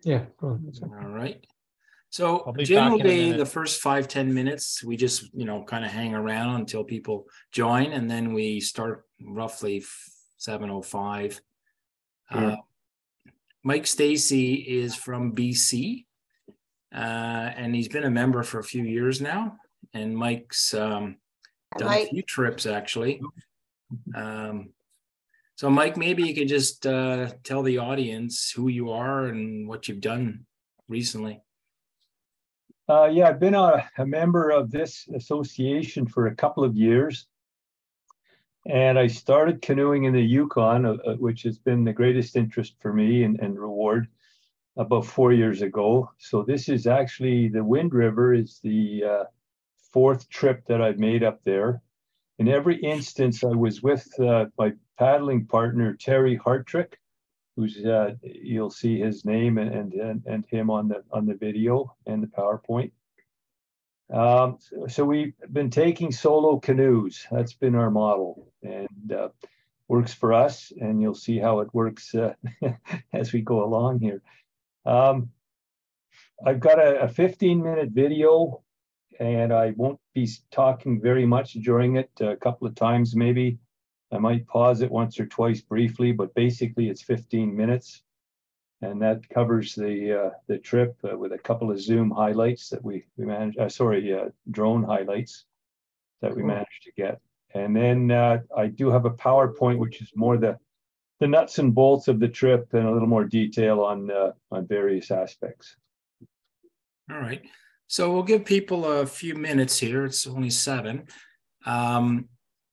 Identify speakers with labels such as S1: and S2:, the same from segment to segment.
S1: Yeah.
S2: All right. So generally the first 5-10 minutes, we just, kind of hang around until people join, and then we start roughly 7:05.
S1: Sure.
S2: Mike Stacey is from BC, and he's been a member for a few years now. And Mike's done a few trips, actually. So Mike, maybe you could just tell the audience who you are and what you've done recently.
S1: Yeah, I've been a member of this association for a couple of years. And I started canoeing in the Yukon, which has been the greatest interest for me and reward, about 4 years ago. So this is actually, the Wind River is the fourth trip that I've made up there. In every instance, I was with my paddling partner, Terry Hartrick, who's you'll see his name and him on the video and the PowerPoint. So we've been taking solo canoes. That's been our model, and works for us. And you'll see how it works as we go along here. I've got a 15-minute video, and I won't be talking very much during it. A couple of times maybe. I might pause it once or twice briefly, but basically it's 15 minutes. And that covers the trip with a couple of Zoom highlights that we managed, drone highlights that we managed to get. And then I do have a PowerPoint, which is more the nuts and bolts of the trip and a little more detail on various aspects.
S2: All right. So we'll give people a few minutes here. It's only 7.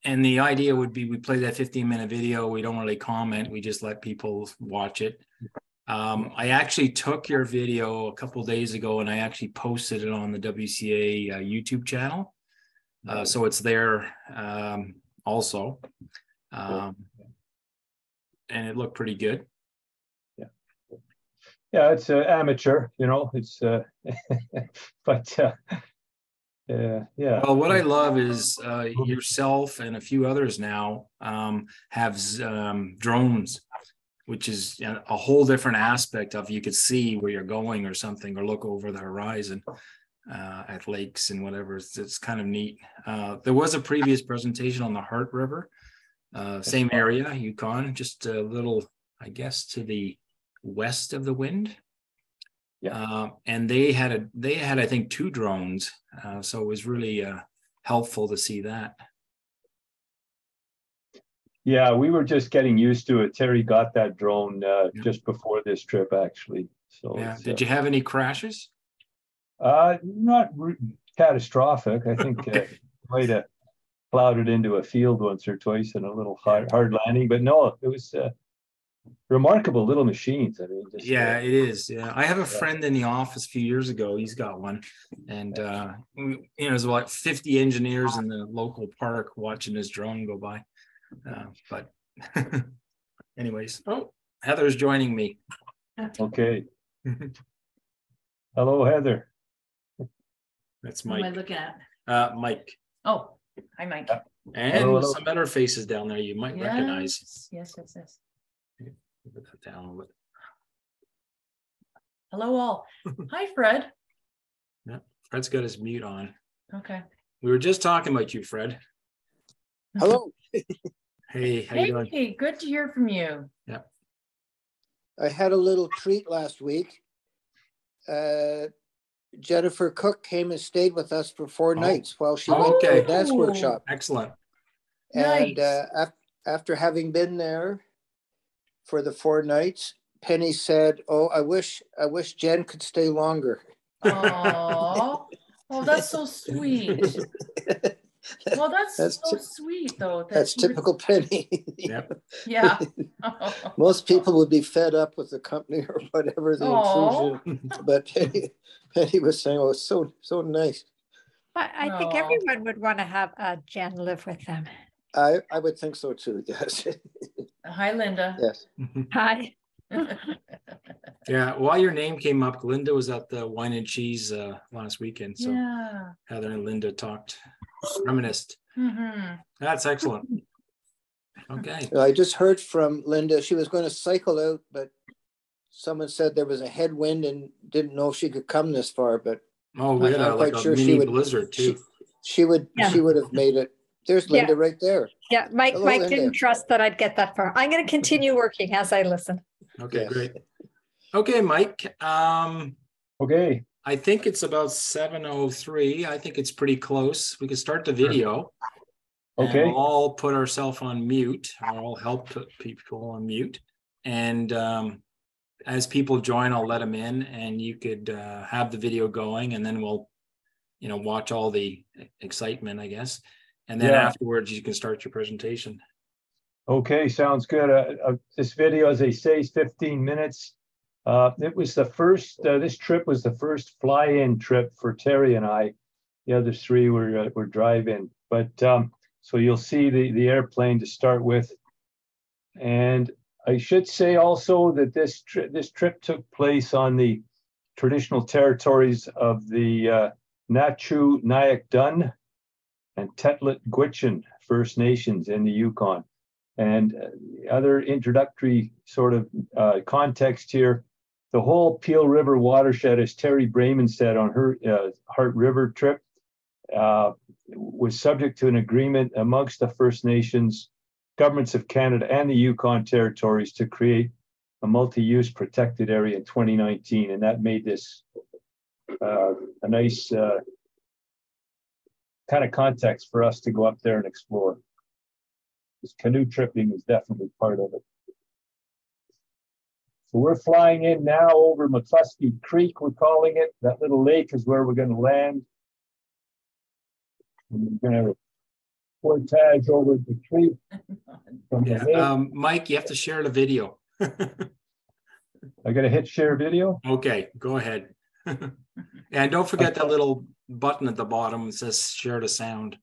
S2: And the idea would be we play that 15-minute video. We don't really comment. We just let people watch it. I actually took your video a couple of days ago, and I actually posted it on the WCA YouTube channel. So it's there also. And it looked pretty good.
S1: Yeah, it's amateur, it's, but yeah.
S2: Well, what I love is yourself and a few others now have drones, which is a whole different aspect of, you could see where you're going or something, or look over the horizon at lakes and whatever. It's kind of neat. There was a previous presentation on the Hart River, same area, Yukon, just a little, I guess, to the west of the Wind.
S1: Yeah.
S2: And they had, I think, 2 drones. So it was really helpful to see that.
S1: Yeah, we were just getting used to it. Terry got that drone just before this trip, actually. So
S2: yeah. Did you have any crashes?
S1: Not catastrophic. I think might have plowed it into a field once or twice in a little hard landing, but no, it was remarkable little machines. I mean, just,
S2: it is. Yeah, I have a friend in the office a few years ago. He's got one, and there's about 50 engineers in the local park watching his drone go by. But anyways, Heather's joining me.
S1: Okay. Hello, Heather.
S2: That's Mike.
S3: Who am I looking at?
S2: Mike.
S3: Oh, hi, Mike.
S2: And
S1: hello.
S2: Some other faces down there you might recognize.
S3: Yes.
S2: Put that down a little bit.
S3: Hello, all. Hi, Fred.
S2: Yeah, Fred's got his mute on.
S3: Okay.
S2: We were just talking about you, Fred.
S4: Hello.
S2: Hey, how you doing?
S3: Hey, good to hear from you.
S2: Yeah.
S4: I had a little treat last week. Jennifer Cook came and stayed with us for 4 nights while she went to a dance workshop.
S2: Excellent.
S4: And
S3: Nice.
S4: after having been there for the 4 nights, Penny said, "Oh, I wish Jen could stay longer."
S3: Oh, that's so sweet. Well, that's so sweet, though.
S4: That's typical Penny.
S2: Yep.
S3: Yeah.
S4: Most people would be fed up with the company or whatever, the intrusion. But Penny was saying, "Oh, it's so nice."
S5: But I think everyone would want to have Jen live with them.
S4: I would think so too, yes.
S3: Hi, Linda.
S4: Yes.
S5: Hi.
S2: Yeah, while your name came up, Linda was at the Wine and Cheese last weekend. So
S3: Yeah.
S2: Heather and Linda talked, reminisced.
S3: Mm-hmm.
S2: That's excellent. Okay.
S4: I just heard from Linda. She was going to cycle out, but someone said there was a headwind and didn't know she could come this far, but
S2: Oh, we had
S4: I'm
S2: like
S4: quite
S2: a
S4: sure
S2: mini
S4: she would.
S2: blizzard too.
S4: She would have made it. There's Linda right there.
S5: Yeah, Mike
S4: Hello,
S5: Mike
S4: Linda.
S5: didn't trust that I'd get that far. I'm going to continue working as I listen.
S2: Okay,
S4: Yes.
S2: great. Okay, Mike.
S1: Okay.
S2: I think it's about 7:03. I think it's pretty close. We can start the video. And
S1: Okay.
S2: we'll all put ourselves on mute. I'll all help put people on mute. And as people join, I'll let them in, and you could have the video going, and then we'll, watch all the excitement, I guess. And then afterwards, you can start your presentation.
S1: Okay, sounds good. This video, as they say, is 15 minutes. It was the first, this trip was the first fly-in trip for Terry and I. The other three were drive-in. But so you'll see the airplane to start with. And I should say also that this trip took place on the traditional territories of the Nachu Nyack Dun and Tetlet Gwich'in First Nations in the Yukon. And other introductory sort of context here, the whole Peel River watershed, as Terry Brayman said on her Hart River trip, was subject to an agreement amongst the First Nations, governments of Canada and the Yukon territories to create a multi-use protected area in 2019. And that made this a nice kind of context for us to go up there and explore. This canoe tripping is definitely part of it. So we're flying in now over McCluskey Creek, we're calling it. That little lake is where we're going to land. And we're going to portage over the creek from the lake.
S2: Mike, you have to share the video.
S1: I got to hit share video?
S2: Okay, go ahead. And don't forget that little button at the bottom that says share the sound.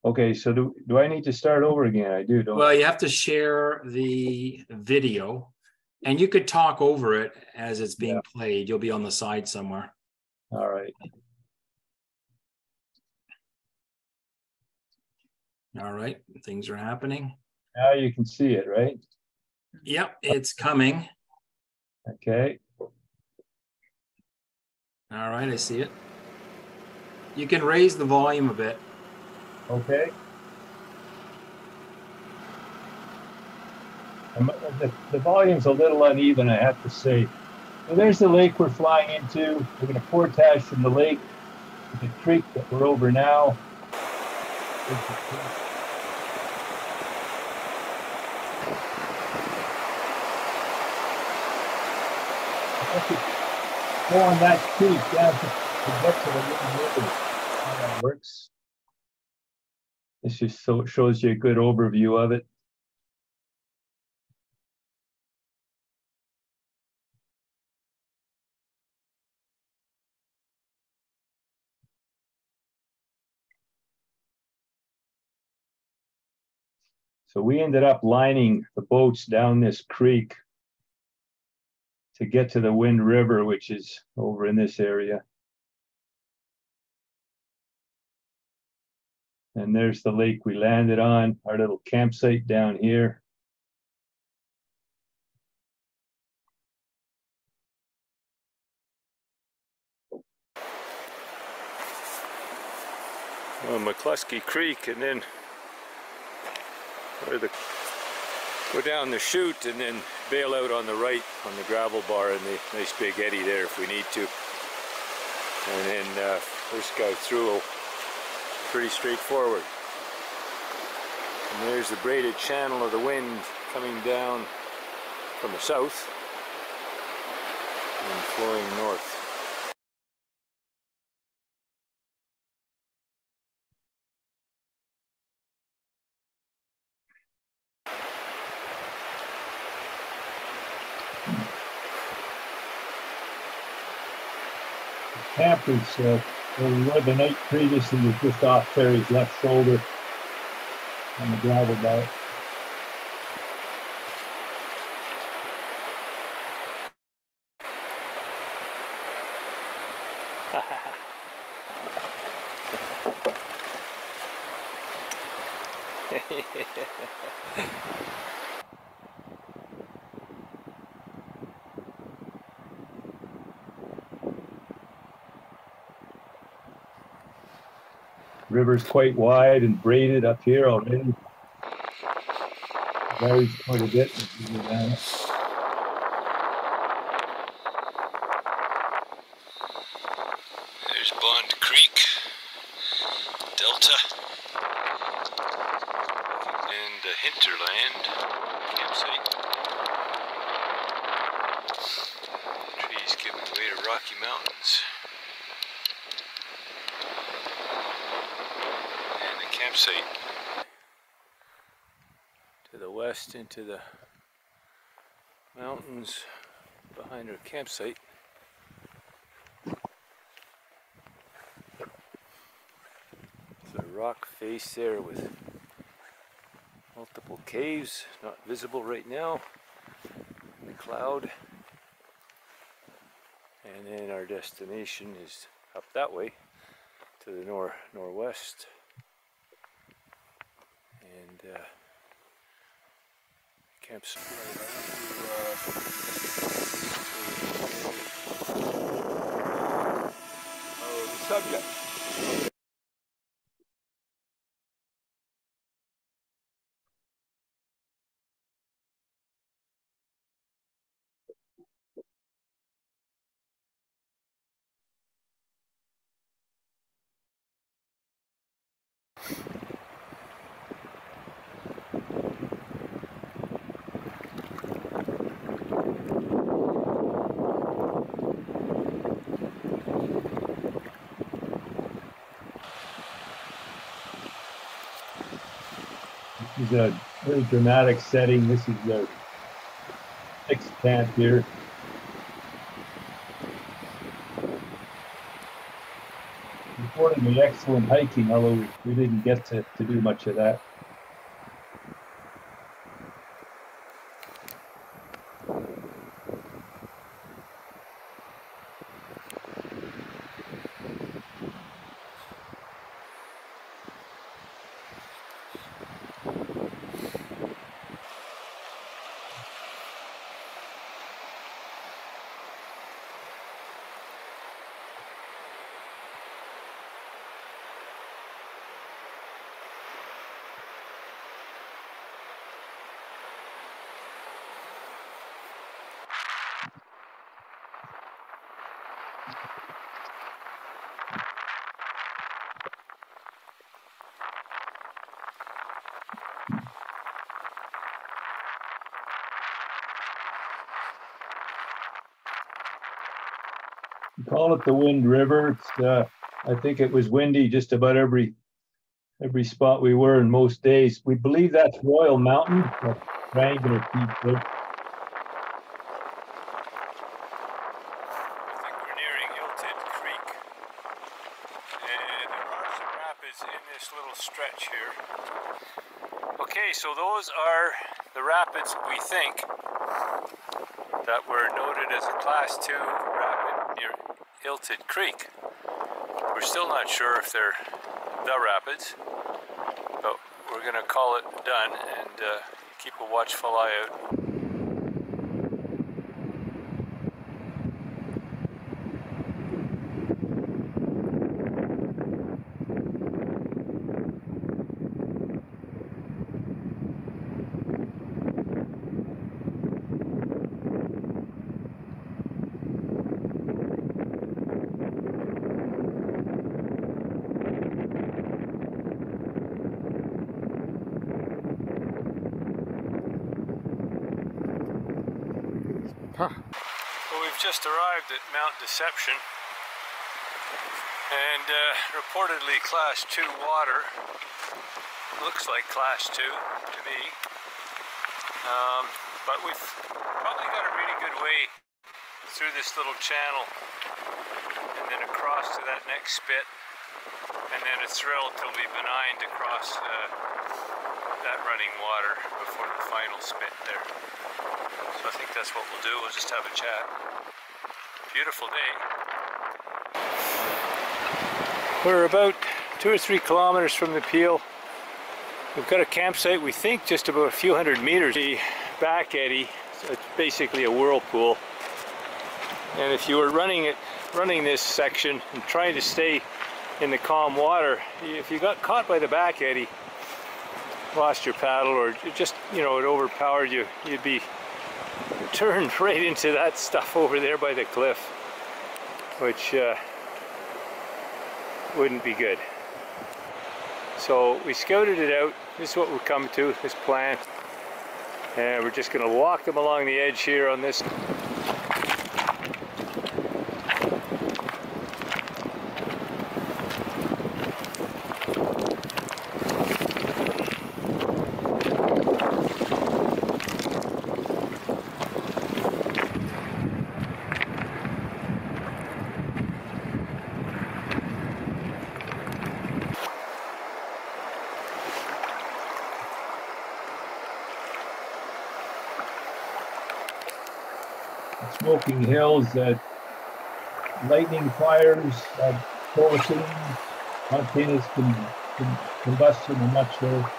S1: Okay, so do I need to start over again? I do, don't I?
S2: Well, you have to share the video, and you could talk over it as it's being played. You'll be on the side somewhere.
S1: All right.
S2: All right, things are happening.
S1: Now you can see it, right?
S2: Yep, it's coming.
S1: Okay.
S2: All right, I see it. You can raise the volume a bit.
S1: Okay. The volume's a little uneven, I have to say. So there's the lake we're flying into. We're going to portage from the lake to the creek that we're over now. Go on that creek down to get to the river. How that works. This just shows you a good overview of it. So we ended up lining the boats down this creek to get to the Wind River, which is over in this area. And there's the lake we landed on, our little campsite down here.
S6: Well, McCluskey Creek, and then go down the chute and then bail out on the right on the gravel bar and the nice big eddy there if we need to. And then first go through pretty straightforward. And there's the braided channel of the wind coming down from the south and flowing north.
S1: Campers, where we were the night previously, was just off Terry's left shoulder on the gravel bar. River's quite wide and braided up here already. Varies quite a bit as you go down it.
S6: There's Bond Creek, Delta, and the Hinterland campsite. Trees giving way to Rocky Mountains. And the campsite to the west into the mountains behind our campsite. There's a rock face there with multiple caves, not visible right now in the cloud. And then our destination is up that way to the northwest. And campsite. The subject.
S1: This is a very dramatic setting. This is the 6th camp here. Reportedly excellent hiking, although we didn't get to do much of that. We call it the Wind River. It's, I think it was windy just about every spot we were in most days. We believe that's Royal Mountain, that triangular peak there.
S6: I think we're nearing Hilton Creek, and there are some rapids in this little stretch here. Okay, so those are the rapids we think that were noted as a Class 2 rapid near Hilton Creek. We're still not sure if they're the rapids, but we're going to call it done and keep a watchful eye out. Well, we've just arrived at Mount Deception, and reportedly Class 2 water. Looks like Class 2 to me, but we've probably got a really good way through this little channel and then across to that next spit, and then it's relatively benign to cross that running water before the final spit there. So I think that's what we'll do. We'll just have a chat. Beautiful day. We're about 2 or 3 kilometers from the Peel. We've got a campsite, we think, just about a few hundred meters. The back eddy, so it's basically a whirlpool. And if you were running this section and trying to stay in the calm water, if you got caught by the back eddy, lost your paddle, or just, you know, it overpowered you, you'd be turned right into that stuff over there by the cliff, which wouldn't be good. So we scouted it out. This is what we've come to, this plan. And we're just going to walk them along the edge here on this.
S1: Smoking hills, lightning fires, coal-seams, spontaneous combustion. I'm not sure,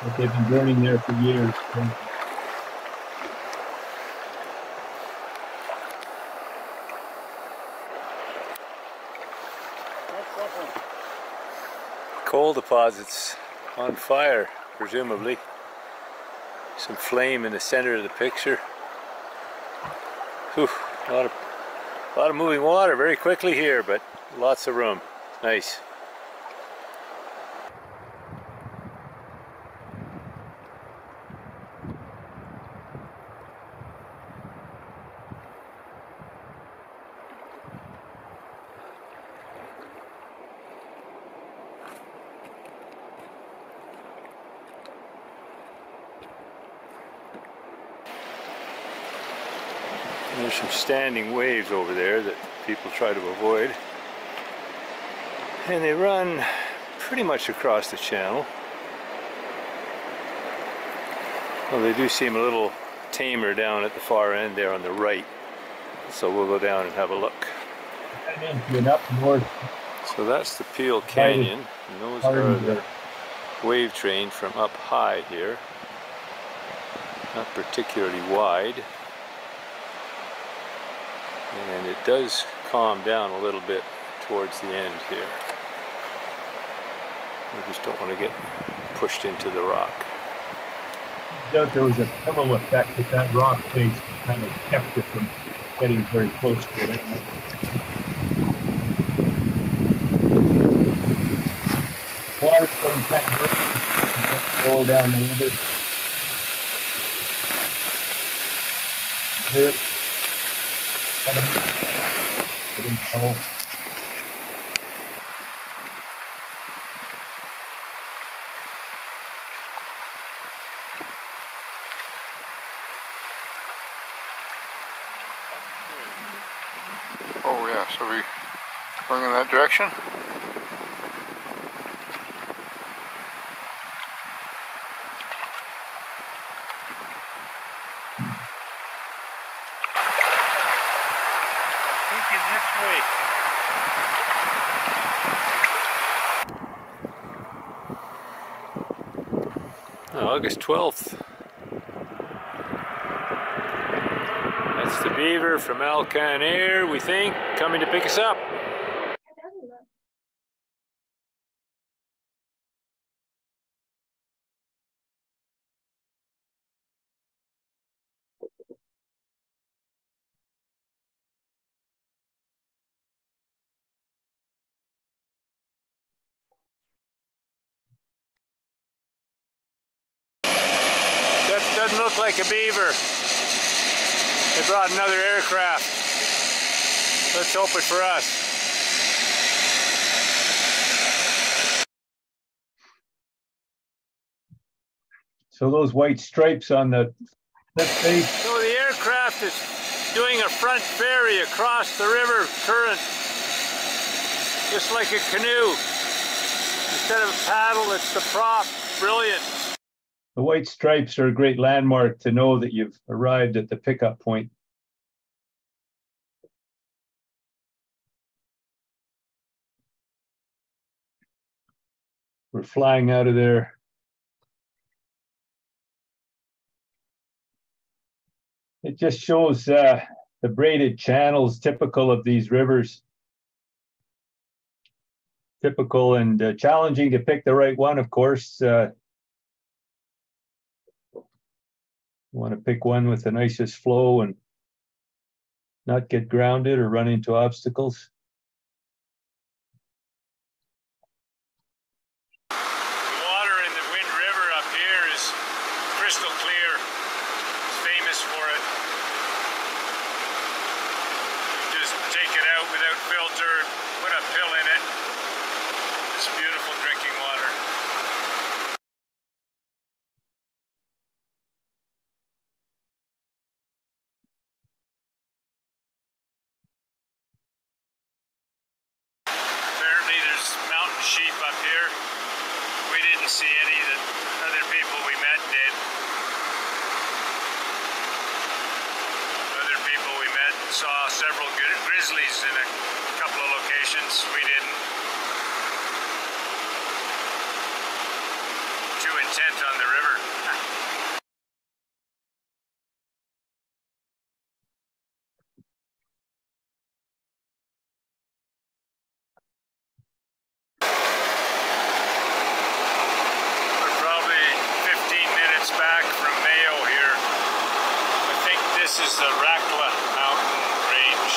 S1: but they've been burning there for years.
S6: Coal deposits on fire, presumably. Some flame in the center of the picture. Whew, a lot of moving water very quickly here, but lots of room. Nice. There's some standing waves over there that people try to avoid. And they run pretty much across the channel. Well, they do seem a little tamer down at the far end there on the right. So we'll go down and have a look.
S1: And up north.
S6: So that's the Peel Canyon. And those are the wave train from up high here. Not particularly wide. And it does calm down a little bit towards the end here. We just don't want to get pushed into the rock.
S1: There was a pillow effect that that rock face kind of kept it from getting very close to it. Water's going kind of roll down the river. Here.
S7: Oh yeah, so we going in that direction?
S6: August 12th. That's the beaver from Canoe, we think, coming to pick us up. Doesn't look like a beaver. They brought another aircraft. Let's hope it for us.
S1: So those white stripes on the face.
S6: So the aircraft is doing a front ferry across the river current, just like a canoe. Instead of a paddle, it's the prop. Brilliant.
S1: The white stripes are a great landmark to know that you've arrived at the pickup point. We're flying out of there. It just shows the braided channels typical of these rivers. typical and challenging to pick the right one, of course. Want to pick one with the nicest flow and not get grounded or run into obstacles.
S6: The water in the Wind River up here is crystal clear. It's famous for it. You just take it out without filter, put a pill in it. It's beautiful drinking water. Apparently there's mountain sheep up here. We didn't see any that other people we met did. Other people we met saw several grizzlies in a couple of locations. We didn't. Too intent on the river. We're probably 15 minutes back from Mayo here. I think this is the Rakla mountain range.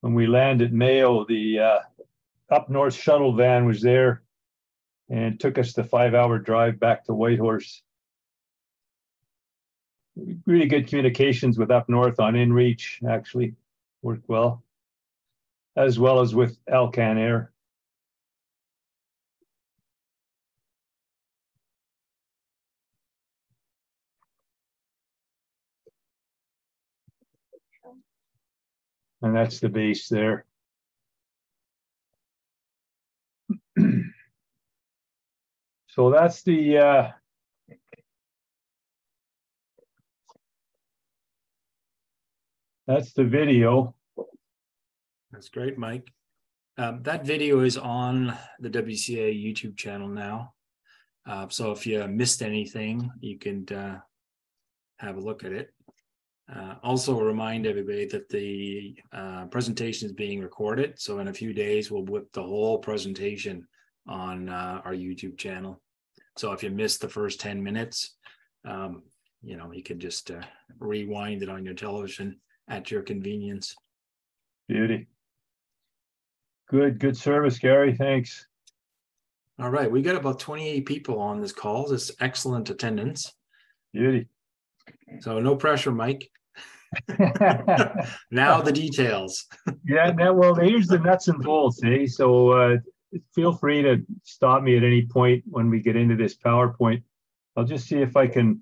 S1: When we landed at Mayo, the up north shuttle van was there and took us the 5-hour drive back to Whitehorse. Really good communications with up north on InReach, actually worked well as with Alcan Air. And that's the base there. So that's the video.
S2: That's great, Mike. That video is on the WCA YouTube channel now. So if you missed anything, you can have a look at it. Also remind everybody that the presentation is being recorded. So in a few days, we'll whip the whole presentation on our YouTube channel. So if you missed the first 10 minutes, you know, you can just rewind it on your television at your convenience.
S1: Beauty. Good service, Gary. Thanks.
S2: All right, we got about 28 people on this call. This is excellent attendance.
S1: Beauty.
S2: So no pressure, Mike. Now the details.
S1: Yeah, well, here's the nuts and bolts, eh? So feel free to stop me at any point when we get into this PowerPoint. I'll just see if I can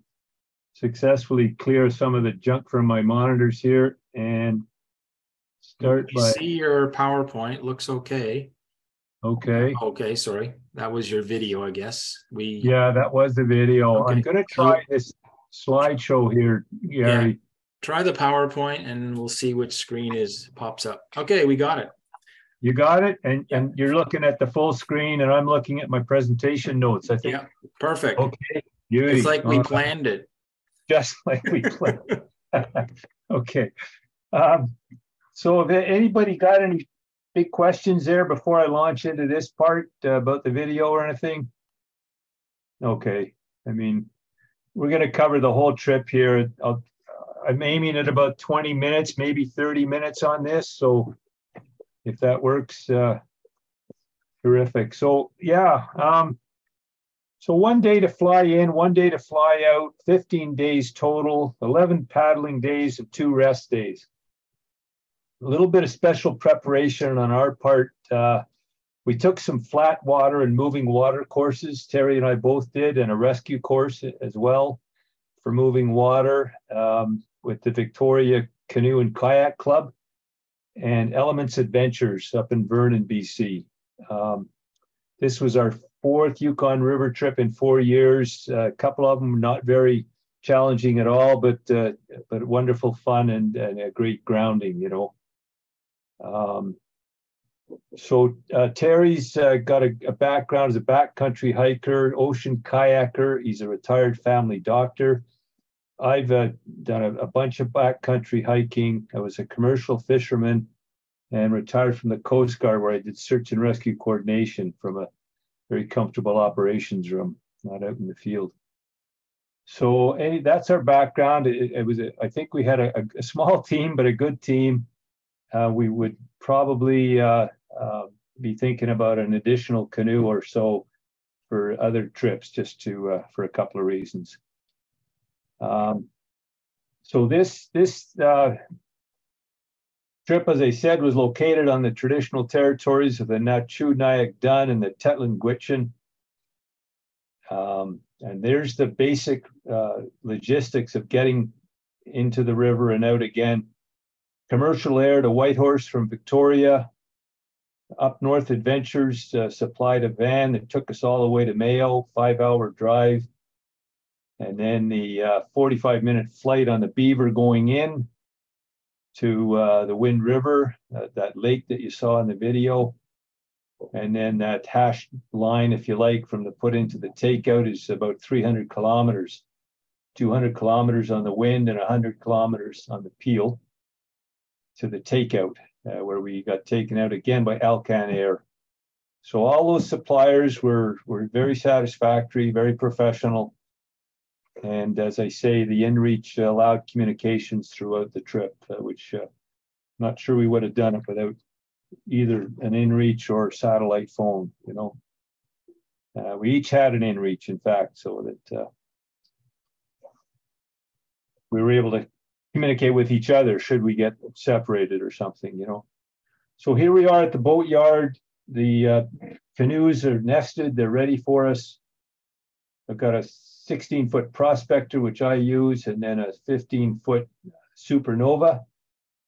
S1: successfully clear some of the junk from my monitors here and start by...
S2: See your PowerPoint, looks okay.
S1: Okay.
S2: Okay, sorry. That was your video, I guess.
S1: Yeah, that was the video. Okay. I'm going to try this slideshow here, Gary.
S2: Yeah. Try the PowerPoint and we'll see which screen pops up. Okay, we got it.
S1: You got it? And you're looking at the full screen and I'm looking at my presentation notes, I think.
S2: Yeah, perfect.
S1: Okay, beauty.
S2: It's like we planned it.
S1: Just like we planned. Okay. So if anybody got any big questions there before I launch into this part about the video or anything? Okay. I mean, we're going to cover the whole trip here. I'm aiming at about 20 minutes, maybe 30 minutes on this. So if that works, terrific. So yeah, so 1 day to fly in, 1 day to fly out, 15 days total, 11 paddling days and 2 rest days. A little bit of special preparation on our part. We took some flat water and moving water courses. Terry and I both did, and a rescue course as well for moving water with the Victoria Canoe and Kayak Club and Elements Adventures up in Vernon, BC. This was our 4th Yukon River trip in 4 years. A couple of them not very challenging at all, but wonderful fun and a great grounding, you know. So Terry's got a background as a backcountry hiker, ocean kayaker. He's a retired family doctor. I've done a bunch of backcountry hiking. I was a commercial fisherman and retired from the Coast Guard, where I did search and rescue coordination from a very comfortable operations room, not out in the field. So that's our background. It was, I think we had a small team, but a good team. We would probably be thinking about an additional canoe or so for other trips, just to for a couple of reasons. So this trip, as I said, was located on the traditional territories of the Na-Chu-Nyak-Dun and the Tetlin-Gwich'in. And there's the basic logistics of getting into the river and out again. Commercial air to Whitehorse from Victoria. Up North Adventures supplied a van that took us all the way to Mayo, 5-hour drive. And then the 45-minute flight on the Beaver going in to the Wind River, that lake that you saw in the video. And then that hash line, if you like, from the put into the takeout is about 300 kilometers, 200 kilometers on the Wind and 100 kilometers on the Peel to the takeout, where we got taken out again by Alcan Air. So all those suppliers were very satisfactory, very professional. And as I say, the inReach allowed communications throughout the trip, which I'm not sure we would have done it without either an inReach or satellite phone, you know. We each had an inReach, in fact, so that we were able to communicate with each other should we get separated or something, you know. So here we are at the boat yard. The canoes are nested, they're ready for us. I've got a 16-foot Prospector, which I use, and then a 15-foot Supernova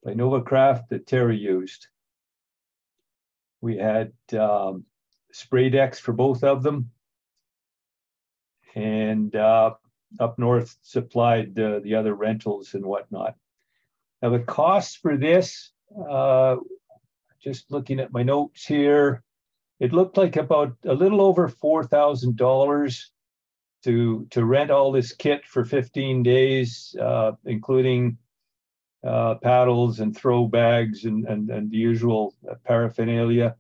S1: by Novacraft that Terry used. We had spray decks for both of them, and up north supplied the other rentals and whatnot. Now the costs for this, just looking at my notes here, it looked like about a little over $4,000 to rent all this kit for 15 days, including paddles and throw bags and the usual paraphernalia.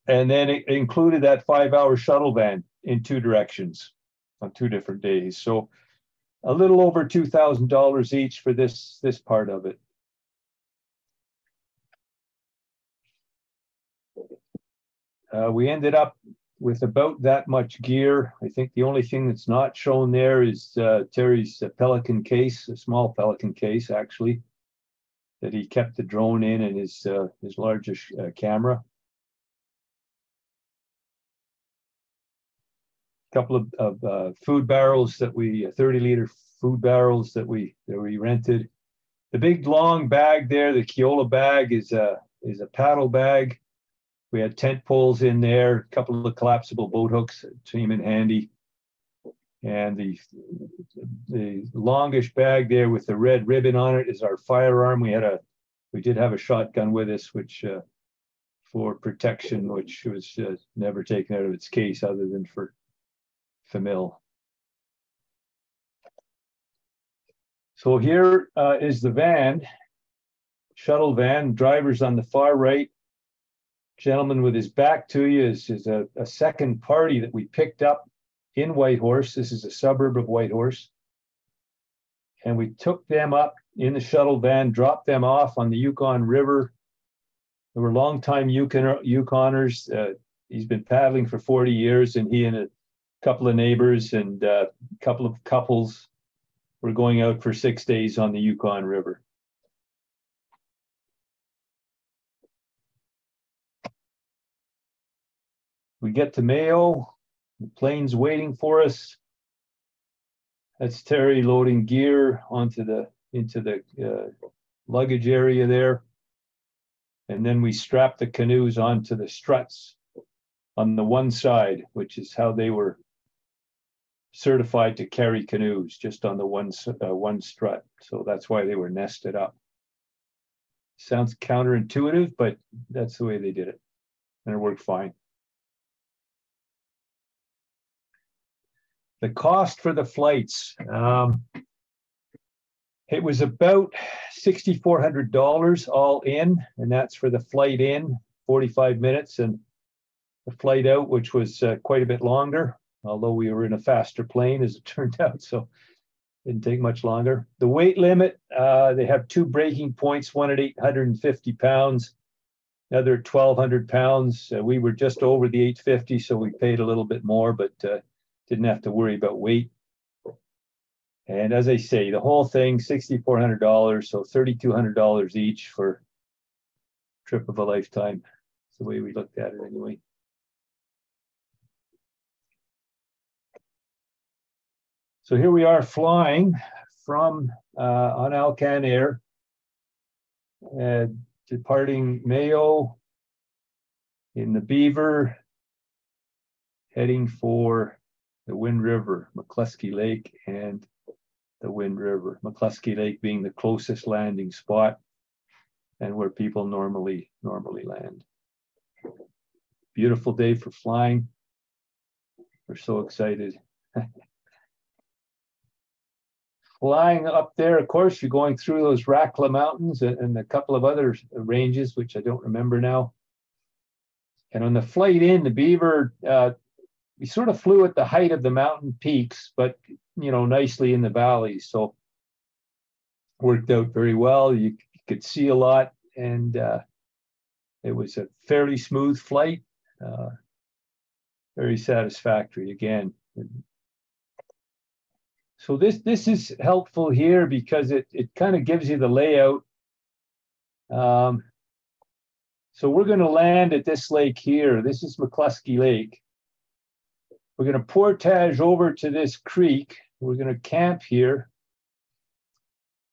S1: And then it included that 5-hour shuttle van in 2 directions on 2 different days. So a little over $2,000 each for this part of it. We ended up with about that much gear. I think the only thing that's not shown there is Terry's Pelican case, a small Pelican case actually, that he kept the drone in and his largest camera. A couple of food barrels that we, 30-liter food barrels that we rented. The big long bag there, the Keola bag, is a paddle bag. We had tent poles in there, a couple of collapsible boat hooks that came in handy. And the longish bag there with the red ribbon on it is our firearm. We did have a shotgun with us, which for protection, which was never taken out of its case other than for famil. So here is the van, shuttle van. Driver's on the far right. Gentleman with his back to you is a second party that we picked up in Whitehorse. This is a suburb of Whitehorse. And we took them up in the shuttle van, dropped them off on the Yukon River. They were longtime Yukoners. He's been paddling for 40 years, and he and a couple of neighbors and a couple of couples were going out for 6 days on the Yukon River. We get to Mayo, the plane's waiting for us. That's Terry loading gear into the luggage area there. And then we strap the canoes onto the struts on the one side, which is how they were certified to carry canoes, just on the one strut. So that's why they were nested up. Sounds counterintuitive, but that's the way they did it, and it worked fine. The cost for the flights, it was about $6,400 all in, and that's for the flight in, 45 minutes, and the flight out, which was quite a bit longer, although we were in a faster plane, as it turned out, so didn't take much longer. The weight limit, they have 2 breaking points, one at 850 pounds, another at 1,200 pounds. We were just over the 850, so we paid a little bit more, but didn't have to worry about weight. And as I say, the whole thing, $6,400, so $3,200 each for a trip of a lifetime. That's the way we looked at it anyway. So here we are flying from on Alcan Air, departing Mayo in the Beaver, heading for the Wind River, McCluskey Lake, and the Wind River. McCluskey Lake being the closest landing spot and where people normally land. Beautiful day for flying. We're so excited. Flying up there, of course, you're going through those Rackla Mountains and a couple of other ranges, which I don't remember now. And on the flight in, the Beaver, we sort of flew at the height of the mountain peaks, but, you know, nicely in the valleys. So worked out very well. You could see a lot, and it was a fairly smooth flight, very satisfactory again. So this is helpful here because it kind of gives you the layout. So we're going to land at this lake here. This is McCluskey Lake. We're going to portage over to this creek. We're going to camp here.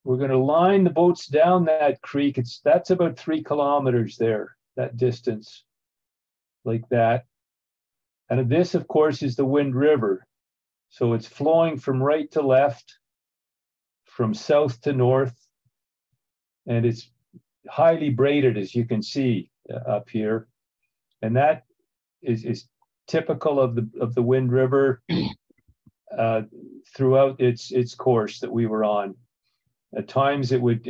S1: We're going to line the boats down that creek. That's about 3 kilometers there, that distance, like that. And this, of course, is the Wind River. So it's flowing from right to left, from south to north, and it's highly braided, as you can see up here. And that is typical of the Wind River throughout its course that we were on. At times it would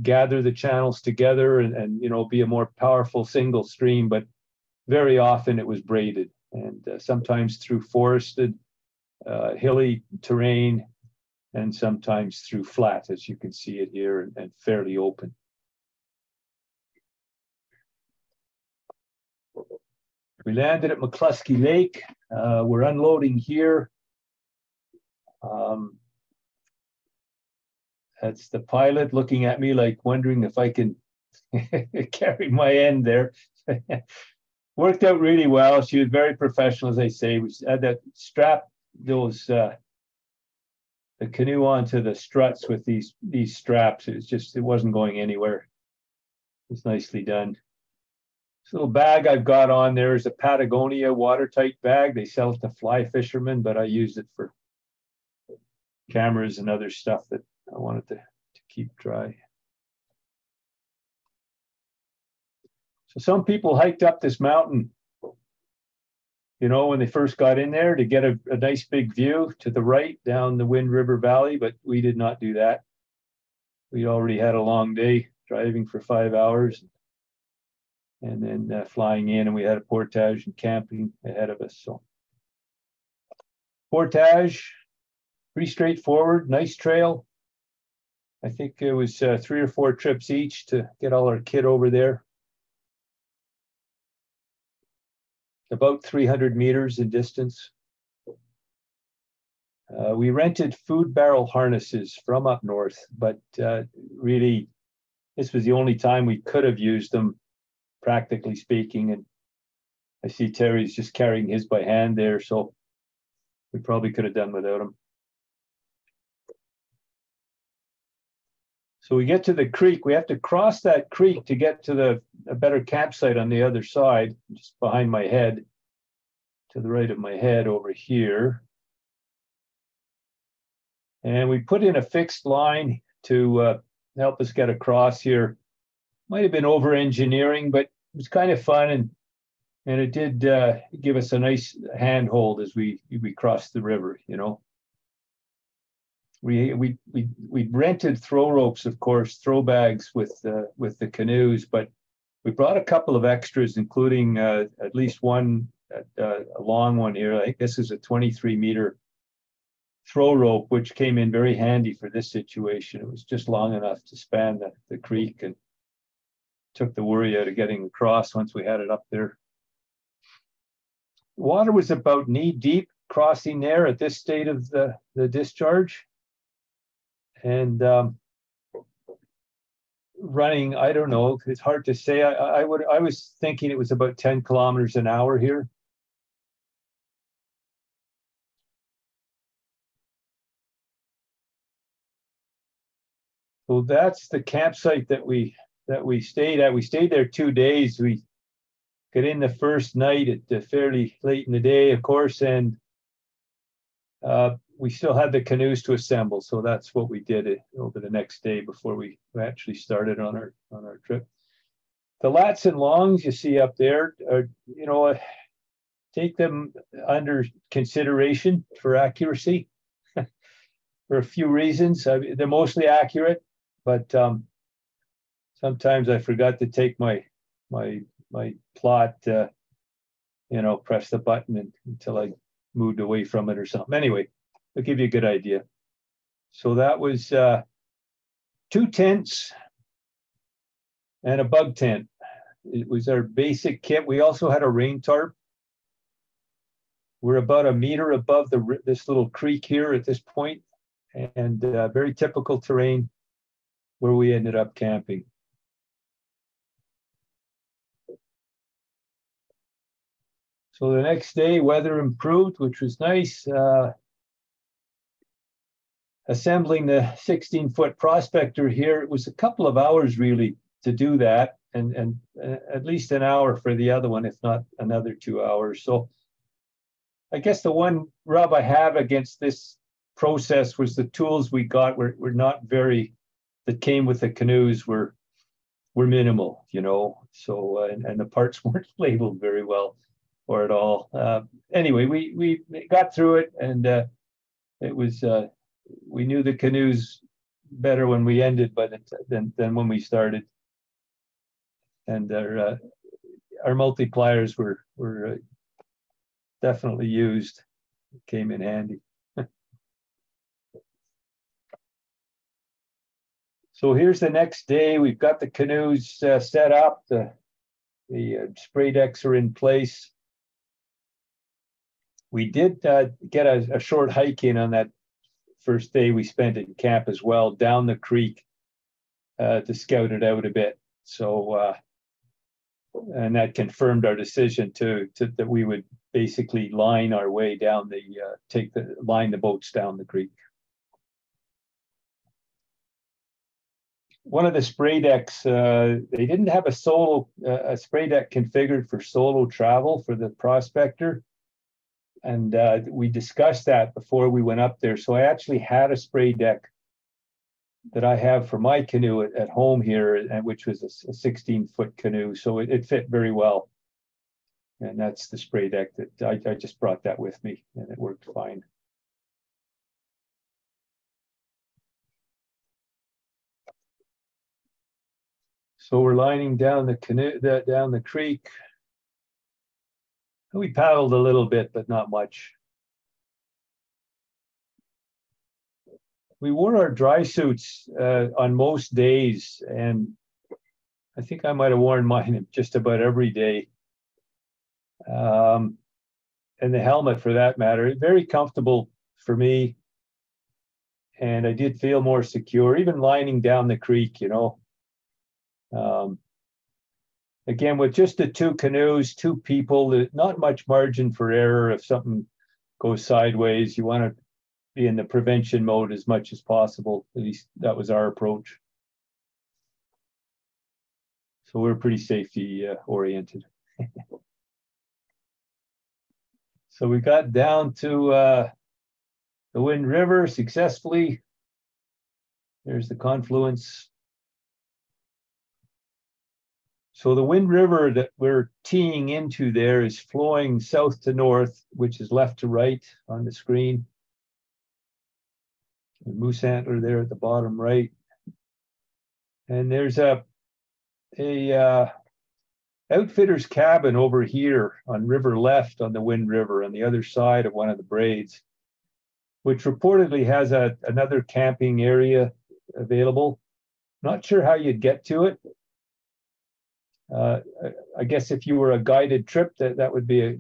S1: gather the channels together and you know, be a more powerful single stream, but very often it was braided, and sometimes through forested hilly terrain, and sometimes through flat, as you can see it here, and fairly open. We landed at McCluskey Lake. We're unloading here. That's the pilot looking at me like wondering if I can carry my end there. Worked out really well. She was very professional, as I say. We had that strap the canoe onto the struts with these straps. It wasn't going anywhere. It's nicely done. This little bag I've got on there is a Patagonia watertight bag. They sell it to fly fishermen, but I used it for cameras and other stuff that I wanted to keep dry. So some people hiked up this mountain, you know, when they first got in there to get a nice big view to the right down the Wind River Valley, but we did not do that. We already had a long day driving for 5 hours and then flying in, and we had a portage and camping ahead of us. So portage, pretty straightforward, nice trail. I think it was 3 or 4 trips each to get all our kit over there. About 300 meters in distance. We rented food barrel harnesses from up north, but really, this was the only time we could have used them, practically speaking. And I see Terry's just carrying his by hand there, so we probably could have done without them. So we get to the creek. We have to cross that creek to get to a better campsite on the other side, just behind my head, to the right of my head over here. And we put in a fixed line to help us get across here. might have been over engineering, but it was kind of fun, and it did give us a nice handhold as we crossed the river. You know, we rented throw ropes, of course, throw bags with the canoes, but we brought a couple of extras, including at least one, a long one here. I think this is a 23-meter throw rope, which came in very handy for this situation. It was just long enough to span the creek and took the worry out of getting across once we had it up there. Water was about knee deep crossing there at this state of the discharge. And running, I don't know, it's hard to say. I was thinking it was about 10 kilometers an hour here. So that's the campsite that we stayed at. We stayed there 2 days. We got in the first night at fairly late in the day, of course, and we still had the canoes to assemble. So that's what we did over the next day before we actually started on our trip. The lats and longs you see up there are, you know, take them under consideration for accuracy for a few reasons. They're mostly accurate, but sometimes I forgot to take my plot, you know, press the button until I moved away from it or something. Anyway, I'll give you a good idea. So that was 2 tents and a bug tent. It was our basic kit. We also had a rain tarp. We're about a meter above this little creek here at this point, and very typical terrain where we ended up camping. So the next day, weather improved, which was nice. Assembling the 16-foot prospector here, it was a couple of hours really to do that, and at least an hour for the other one, if not another 2 hours. So I guess the one rub I have against this process was the tools we got were not very, that came with the canoes were minimal, you know. So and the parts weren't labeled very well or at all. Anyway, we got through it, and it was we knew the canoes better when we ended, but than when we started. And our multipliers were definitely used. It came in handy. So here's the next day. We've got the canoes set up. The spray decks are in place. We did get a short hike in on that first day we spent in camp as well, down the creek to scout it out a bit. So, and that confirmed our decision that we would basically line our way down line the boats down the creek. One of the spray decks, they didn't have a spray deck configured for solo travel for the prospector. And we discussed that before we went up there. So I actually had a spray deck that I have for my canoe at home here, which was a 16-foot canoe. So it fit very well. And that's the spray deck that I just brought that with me, and it worked fine. So we're lining down the canoe, down the creek. We paddled a little bit, but not much. We wore our dry suits on most days, and I think I might have worn mine just about every day. And the helmet, for that matter, very comfortable for me. And I did feel more secure, even lining down the creek, you know. Again, with just the 2 canoes, 2 people, not much margin for error. If something goes sideways, you want to be in the prevention mode as much as possible. At least that was our approach. So we're pretty safety oriented. So we got down to the Wind River successfully. There's the confluence. So the Wind River that we're teeing into there is flowing south to north, which is left to right on the screen. The moose antler there at the bottom right. And there's a outfitter's cabin over here on river left on the Wind River on the other side of one of the braids, which reportedly has another camping area available. Not sure how you'd get to it. I guess if you were a guided trip, that would be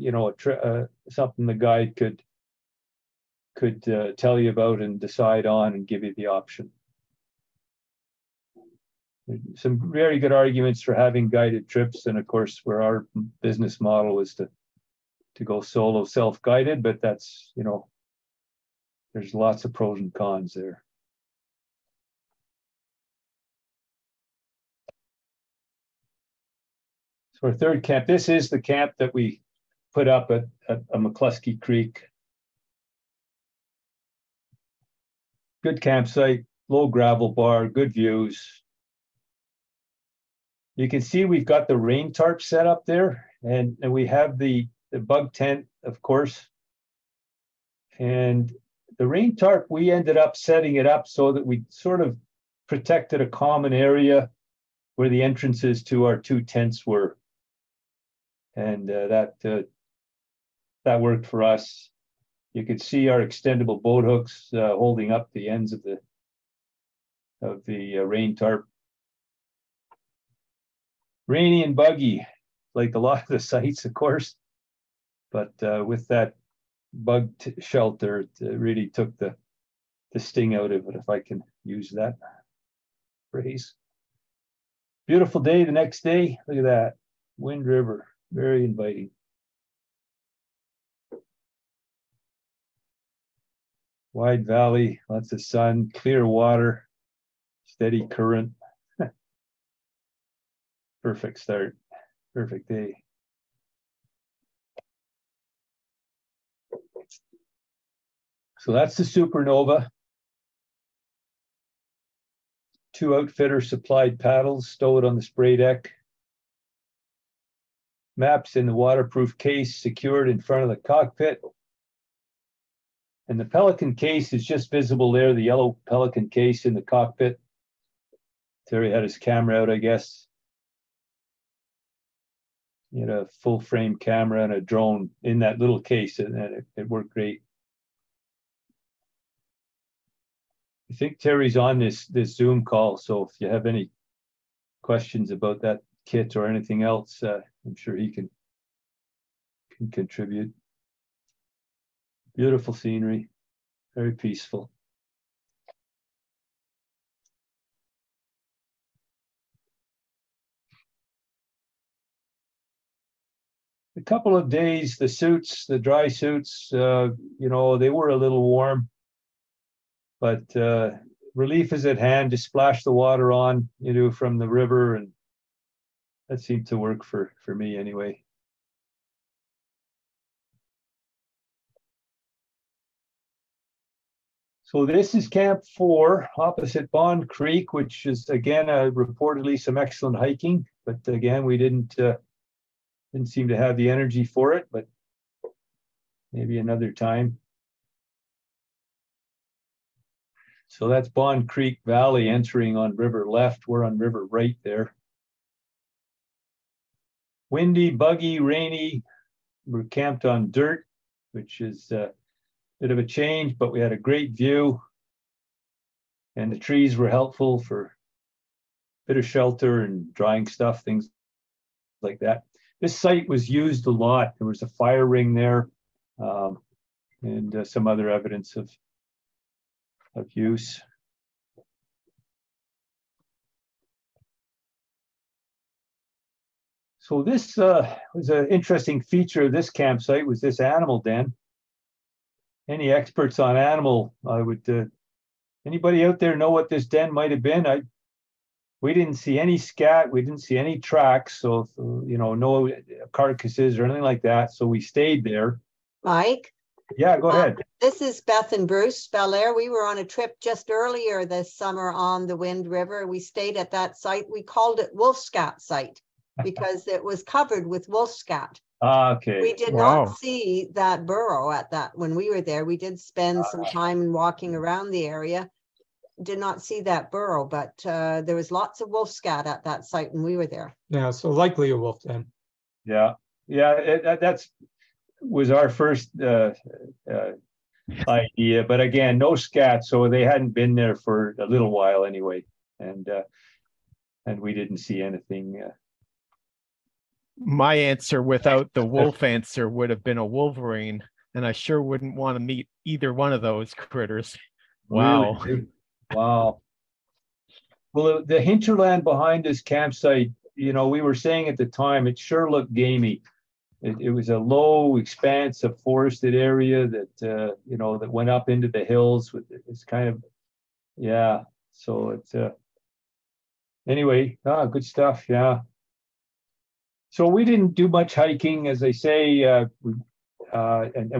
S1: something the guide could tell you about and decide on and give you the option. Some very good arguments for having guided trips, and of course, where our business model is to go solo, self-guided, but that's, there's lots of pros and cons there. So our third camp, this is the camp that we put up at a McCluskey Creek. Good campsite, low gravel bar, good views. You can see we've got the rain tarp set up there, and we have the bug tent, of course. And the rain tarp, we ended up setting it up so that we sort of protected a common area where the entrances to our two tents were. And that worked for us. You could see our extendable boat hooks holding up the ends of the rain tarp. Rainy and buggy, like a lot of the sites, of course, but with that bug shelter, it really took the sting out of it, if I can use that phrase. Beautiful day the next day. Look at that, Wind River, very inviting. Wide valley, lots of sun, clear water, steady current. Perfect start, perfect day. So that's the Supernova. 2 outfitter supplied paddles stowed on the spray deck. Maps in the waterproof case secured in front of the cockpit. And the Pelican case is just visible there, the yellow Pelican case in the cockpit. Terry had his camera out, I guess. He had a full frame camera and a drone in that little case, and it worked great. I think Terry's on this Zoom call, so if you have any questions about that kit or anything else, I'm sure he can contribute. Beautiful scenery, very peaceful. A couple of days, the suits, the dry suits, they were a little warm, but relief is at hand. Just splash the water on, from the river, and that seemed to work for me anyway. So this is Camp 4 opposite Bond Creek, which is again reportedly some excellent hiking, but again we didn't seem to have the energy for it, but maybe another time. So that's Bond Creek Valley entering on river left. We're on river right there. Windy, buggy, rainy. We're camped on dirt, which is a bit of a change, but we had a great view. And the trees were helpful for a bit of shelter and drying stuff, things like that. This site was used a lot. There was a fire ring there, and some other evidence of use. So this was an interesting feature of this campsite, was this animal den. Any experts on animal, anybody out there know what this den might have been? We didn't see any scat, we didn't see any tracks, so no carcasses or anything like that. So we stayed there.
S8: Mike?
S1: Yeah, go ahead.
S8: This is Beth and Bruce Belair. We were on a trip just earlier this summer on the Wind River. We stayed at that site. We called it Wolf Scat Site. because it was covered with wolf scat.
S1: Okay.
S8: We did
S9: Wow.
S8: not see that burrow at that when we were there. We did spend some time walking around the area. Did not see that burrow, but there was lots of wolf scat at that site when we were there.
S9: Yeah, so likely a wolf then.
S1: Yeah, yeah, that's was our first idea, but again, no scat, so they hadn't been there for a little while anyway, and we didn't see anything.
S10: My answer without the wolf answer would have been a wolverine, and I sure wouldn't want to meet either one of those critters. Wow.
S1: Really? Wow. Well, the hinterland behind this campsite, you know, we were saying at the time, it sure looked gamey. It was a low expanse of forested area that, you know, that went up into the hills with it's kind of, yeah. So it's, anyway, good stuff. Yeah. So we didn't do much hiking, as I say, and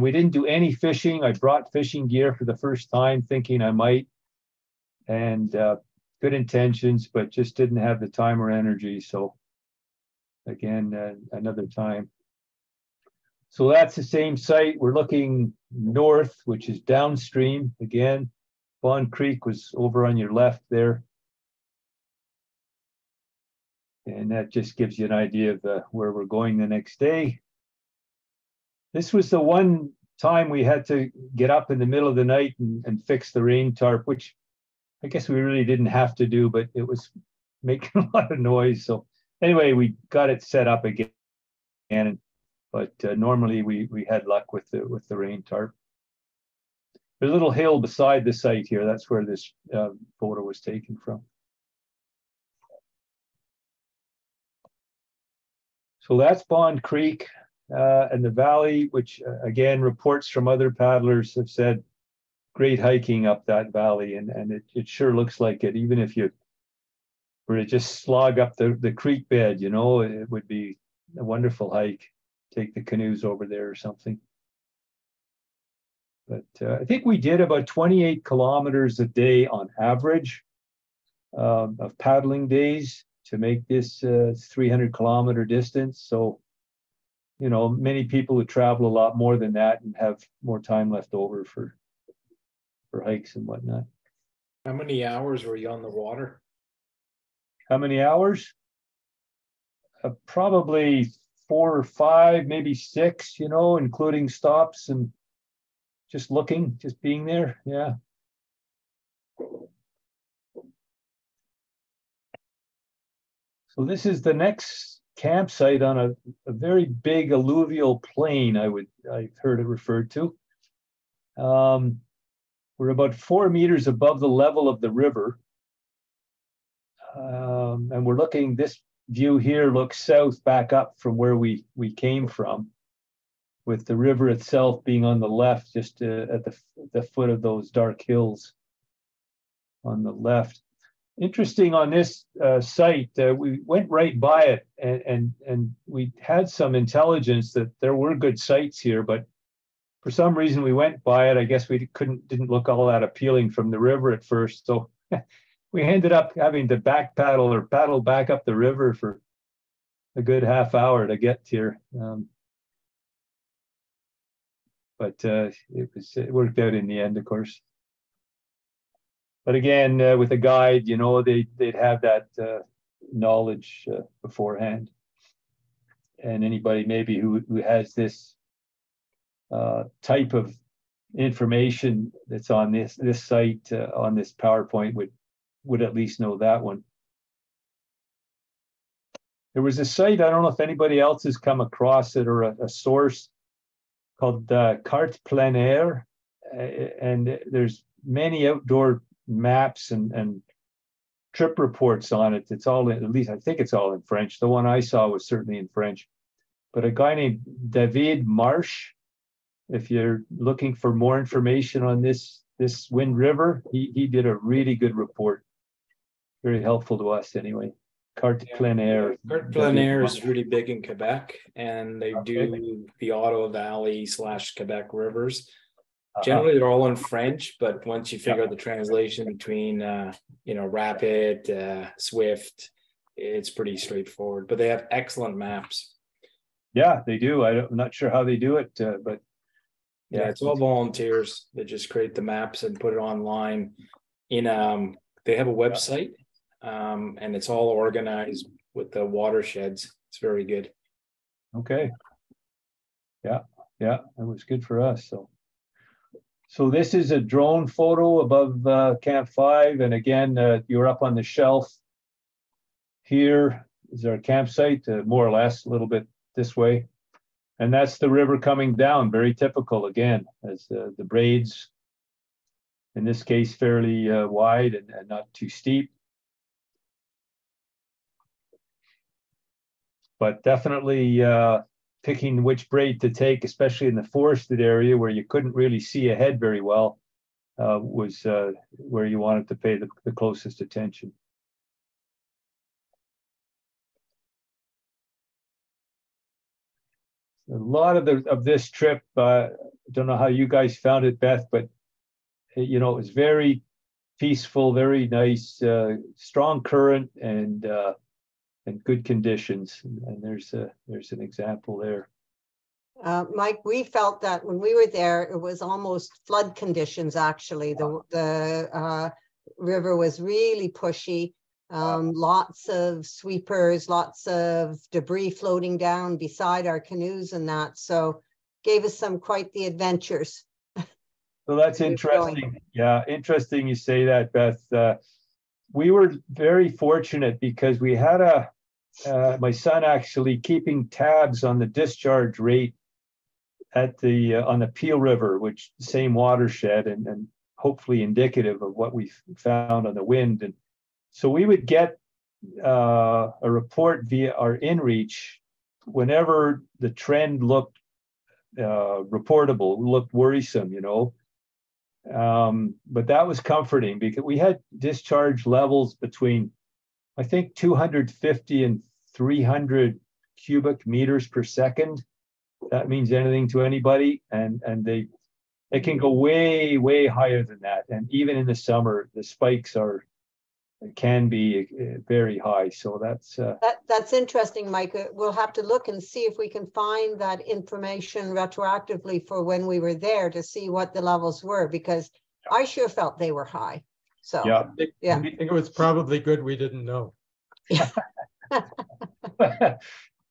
S1: we didn't do any fishing. I brought fishing gear for the first time, thinking I might, and good intentions, but just didn't have the time or energy. So again, another time. So that's the same site. We're looking north, which is downstream. Again, Bond Creek was over on your left there. And that just gives you an idea of where we're going the next day. This was the one time we had to get up in the middle of the night and fix the rain tarp, which I guess we really didn't have to do, but it was making a lot of noise. So anyway, we got it set up again. But normally we had luck with the rain tarp. There's a little hill beside the site here. That's where this photo was taken from. So that's Bond Creek and the valley, which again, reports from other paddlers have said great hiking up that valley, and it sure looks like it. Even if you were to just slog up the creek bed, you know, it would be a wonderful hike. Take the canoes over there or something. But I think we did about 28 kilometers a day on average of paddling days to make this 300-kilometer distance. So, you know, many people would travel a lot more than that and have more time left over for hikes and whatnot.
S2: How many hours were you on the water?
S1: How many hours? Probably 4 or 5, maybe 6, you know, including stops and just looking, just being there. Yeah. So this is the next campsite on a very big alluvial plain, I've heard it referred to. We're about 4 meters above the level of the river. And we're looking, this view here looks south back up from where we came from, with the river itself being on the left, just at the foot of those dark hills on the left. Interesting on this site, we went right by it, and we had some intelligence that there were good sites here, but for some reason we went by it. I guess we didn't look all that appealing from the river at first, so we ended up having to back paddle or paddle back up the river for a good half hour to get here. But it worked out in the end, of course. But again, with a guide, you know, they'd have that knowledge beforehand. And anybody maybe who has this type of information that's on this site, on this PowerPoint, would at least know that one. There was a site, I don't know if anybody else has come across it, or a source called Carte Plein Air, and there's many outdoor maps and trip reports on it. It's all at least I think it's all in French. The one I saw was certainly in French. But a guy named David Marsh, if you're looking for more information on this Wind River, he did a really good report. Very helpful to us anyway. Carte Plein Air.
S2: Carte Plein Air is really big in Quebec, and they do the Ottawa Valley / Quebec rivers. Generally, they're all in French, but once you figure out the translation between, you know, rapid, swift, it's pretty straightforward, but they have excellent maps.
S1: Yeah, they do. I'm not sure how they do it, but
S2: yeah, it's all volunteers. They just create the maps and put it online. They have a website, and it's all organized with the watersheds. It's very good.
S1: Okay. Yeah, it was good for us. So this is a drone photo above Camp 5, and again, you're up on the shelf. Here is our campsite, more or less, a little bit this way. And that's the river coming down, very typical again, as the braids, in this case, fairly wide and not too steep. But definitely picking which braid to take, especially in the forested area where you couldn't really see ahead very well, was where you wanted to pay the closest attention. A lot of this trip, I don't know how you guys found it, Beth, but it was very peaceful, very nice, strong current, and good conditions. And there's an example there.
S8: Mike, we felt that when we were there, it was almost flood conditions. Actually, the river was really pushy. Lots of sweepers, lots of debris floating down beside our canoes and that. So gave us quite the adventures.
S1: So that's interesting. Yeah, interesting you say that, Beth. We were very fortunate because we had my son actually keeping tabs on the discharge rate at on the Peel River, which same watershed, and hopefully indicative of what we found on the wind. And so we would get a report via our inReach whenever the trend looked reportable, looked worrisome, but that was comforting because we had discharge levels between, I think, 250 and 300 cubic meters per second. That means anything to anybody, and it can go way, way higher than that. And even in the summer, the spikes can be very high. So that's
S8: interesting, Mike. We'll have to look and see if we can find that information retroactively for when we were there to see what the levels were, because I sure felt they were high. So
S9: I think it was probably good we didn't know.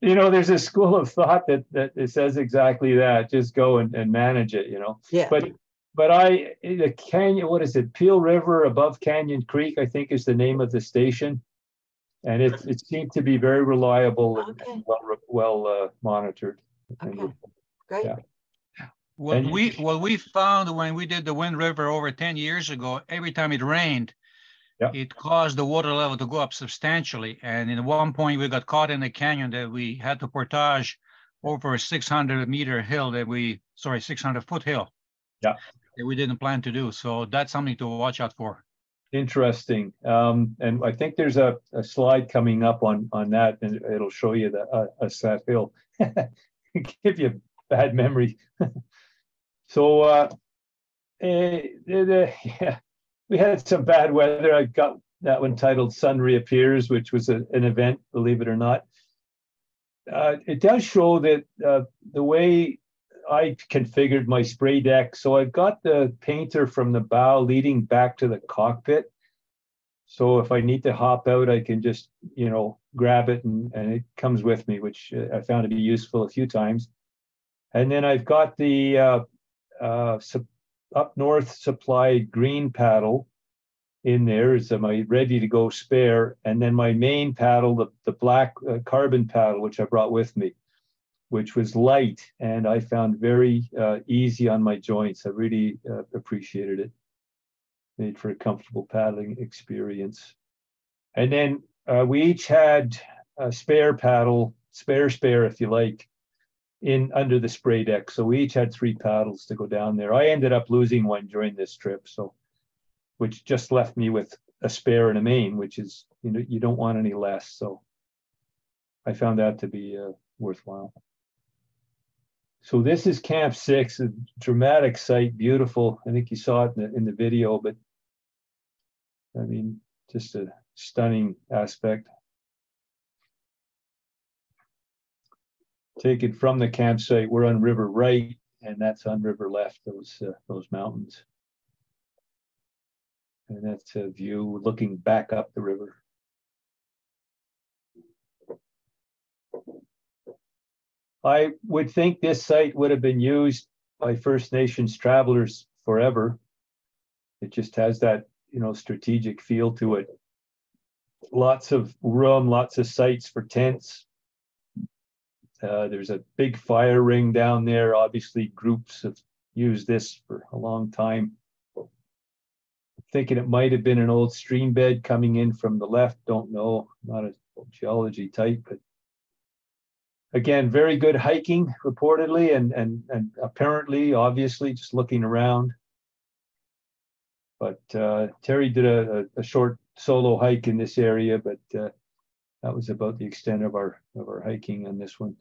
S1: There's a school of thought that it says exactly that. Just go and manage it,
S8: Yeah.
S1: But the canyon, what is it? Peel River above Canyon Creek, I think is the name of the station. And it seemed to be very reliable and well monitored.
S8: Okay, great.
S1: Yeah.
S11: What we found when we did the Wind River over 10 years ago, every time it rained, it caused the water level to go up substantially. And at one point we got caught in a canyon that we had to portage over a 600-meter hill 600-foot hill. Yeah. That we didn't plan to do. So that's something to watch out for.
S1: Interesting. And I think there's a slide coming up on that, and it'll show you that hill. Give you a bad memory. So we had some bad weather. I got that one titled Sun Reappears, which was an event, believe it or not. It does show that the way I configured my spray deck, so I've got the painter from the bow leading back to the cockpit. So if I need to hop out, I can just, grab it and it comes with me, which I found to be useful a few times. And then I've got the up north supplied green paddle in there is my ready to go spare. And then my main paddle, the black carbon paddle, which I brought with me, which was light and I found very easy on my joints. I really appreciated it. Made for a comfortable paddling experience. And then we each had a spare paddle, spare if you like, in under the spray deck. So we each had 3 paddles to go down there. I ended up losing one during this trip, which just left me with a spare and a main, which is, you don't want any less. So I found that to be worthwhile. So this is Camp 6, a dramatic site, beautiful. I think you saw it in the video, but I mean, just a stunning aspect. take it from the campsite. We're on river right, and that's on river left, those mountains. And that's a view looking back up the river. I would think this site would have been used by First Nations travelers forever. It just has that, strategic feel to it. Lots of room, lots of sites for tents. There's a big fire ring down there. Obviously, groups have used this for a long time. I'm thinking it might have been an old stream bed coming in from the left. Don't know, not a geology type, but again, very good hiking reportedly, and apparently, obviously, just looking around. But Terry did a short solo hike in this area, but that was about the extent of our hiking on this one.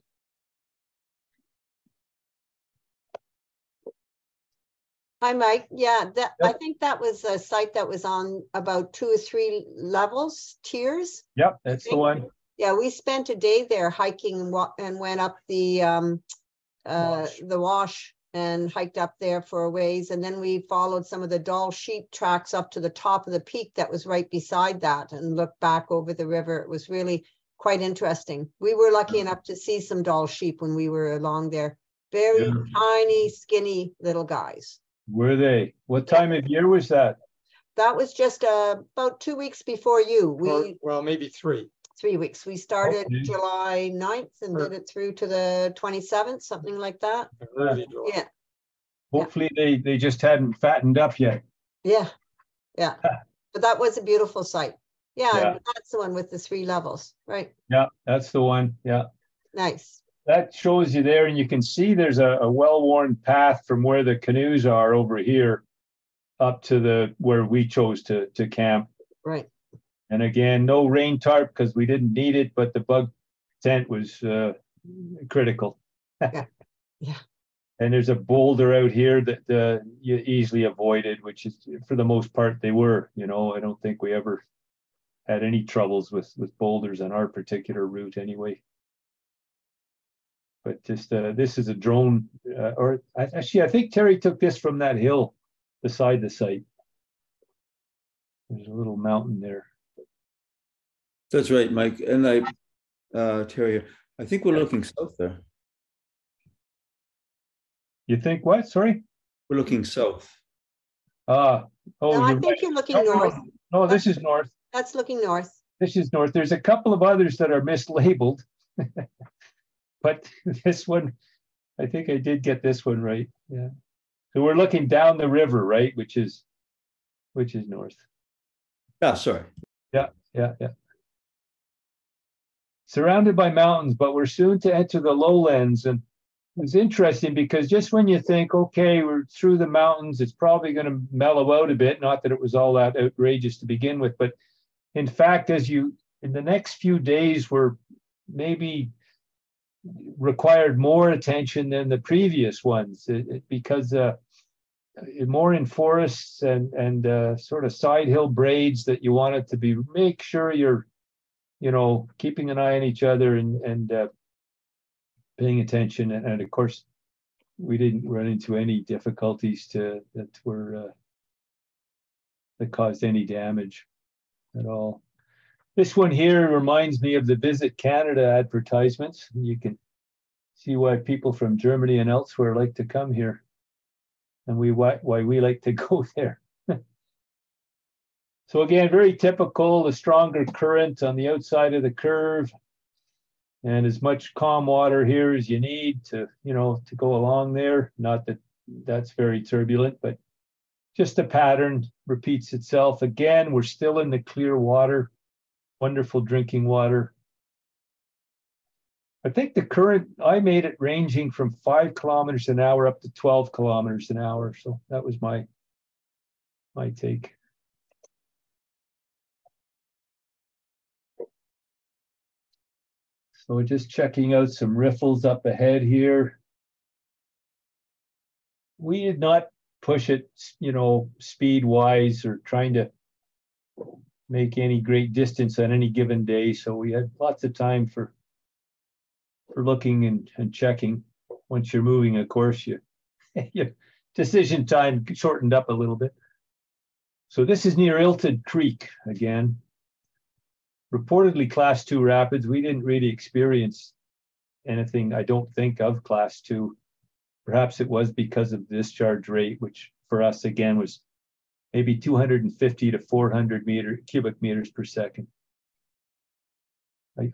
S8: Hi, Mike. Yeah, I think that was a site that was on about 2 or 3 levels, tiers.
S1: Yep, that's the one.
S8: Yeah, we spent a day there hiking and went up the wash and hiked up there for a ways. And then we followed some of the Dall sheep tracks up to the top of the peak that was right beside that and looked back over the river. It was really quite interesting. We were lucky enough to see some Dall sheep when we were along there. Very tiny, skinny little guys.
S1: Were they? What time of year was that?
S8: That was just about 2 weeks before you.
S9: Well, maybe 3.
S8: 3 weeks. We started July 9th and did it through to the 27th, something like that. Yeah.
S1: Hopefully they just hadn't fattened up yet.
S8: Yeah. Yeah. But that was a beautiful site. Yeah, that's the one with the 3 levels, right?
S1: Yeah, that's the one. Yeah.
S8: Nice.
S1: That shows you there, and you can see there's a well-worn path from where the canoes are over here up to where we chose to camp.
S8: Right.
S1: And again, no rain tarp because we didn't need it, but the bug tent was critical.
S8: Yeah.
S1: And there's a boulder out here that you easily avoided, which is, for the most part, they were. I don't think we ever had any troubles with boulders on our particular route anyway. But just this is a drone, I think Terry took this from that hill beside the site. There's a little mountain there.
S12: That's right, Mike. And Terry, I think we're looking south there.
S1: You think what? Sorry?
S12: We're looking south.
S8: No, I think you're looking north.
S1: No, this is north.
S8: That's looking north.
S1: This is north. There's a couple of others that are mislabeled. But this one, I think I did get this one right. Yeah. So we're looking down the river, right? Which is north.
S12: Yeah, sorry.
S1: Yeah. Surrounded by mountains, but we're soon to enter the lowlands. And it's interesting because just when you think, okay, we're through the mountains, it's probably going to mellow out a bit. Not that it was all that outrageous to begin with, but in fact, in the next few days, we're maybe required more attention than the previous ones because more in forests and sort of side hill braids that you want it to be. Make sure you're keeping an eye on each other and paying attention, and of course we didn't run into any difficulties that caused any damage at all. This one here reminds me of the Visit Canada advertisements. You can see why people from Germany and elsewhere like to come here, and why we like to go there. So again, very typical, the stronger current on the outside of the curve, and as much calm water here as you need to go along there. Not that that's very turbulent, but just the pattern repeats itself. Again, we're still in the clear water. Wonderful drinking water. I think the current, I made it ranging from 5 kilometers an hour up to 12 kilometers an hour. So that was my take. So just checking out some riffles up ahead here. We did not push it, speed-wise or trying to make any great distance on any given day. So we had lots of time for looking and checking. Once you're moving, of course, your decision time shortened up a little bit. So this is near Ilted Creek again. Reportedly class 2 rapids. We didn't really experience anything, I don't think, of class 2. Perhaps it was because of the discharge rate, which for us again was maybe 250 to 400 cubic meters per second.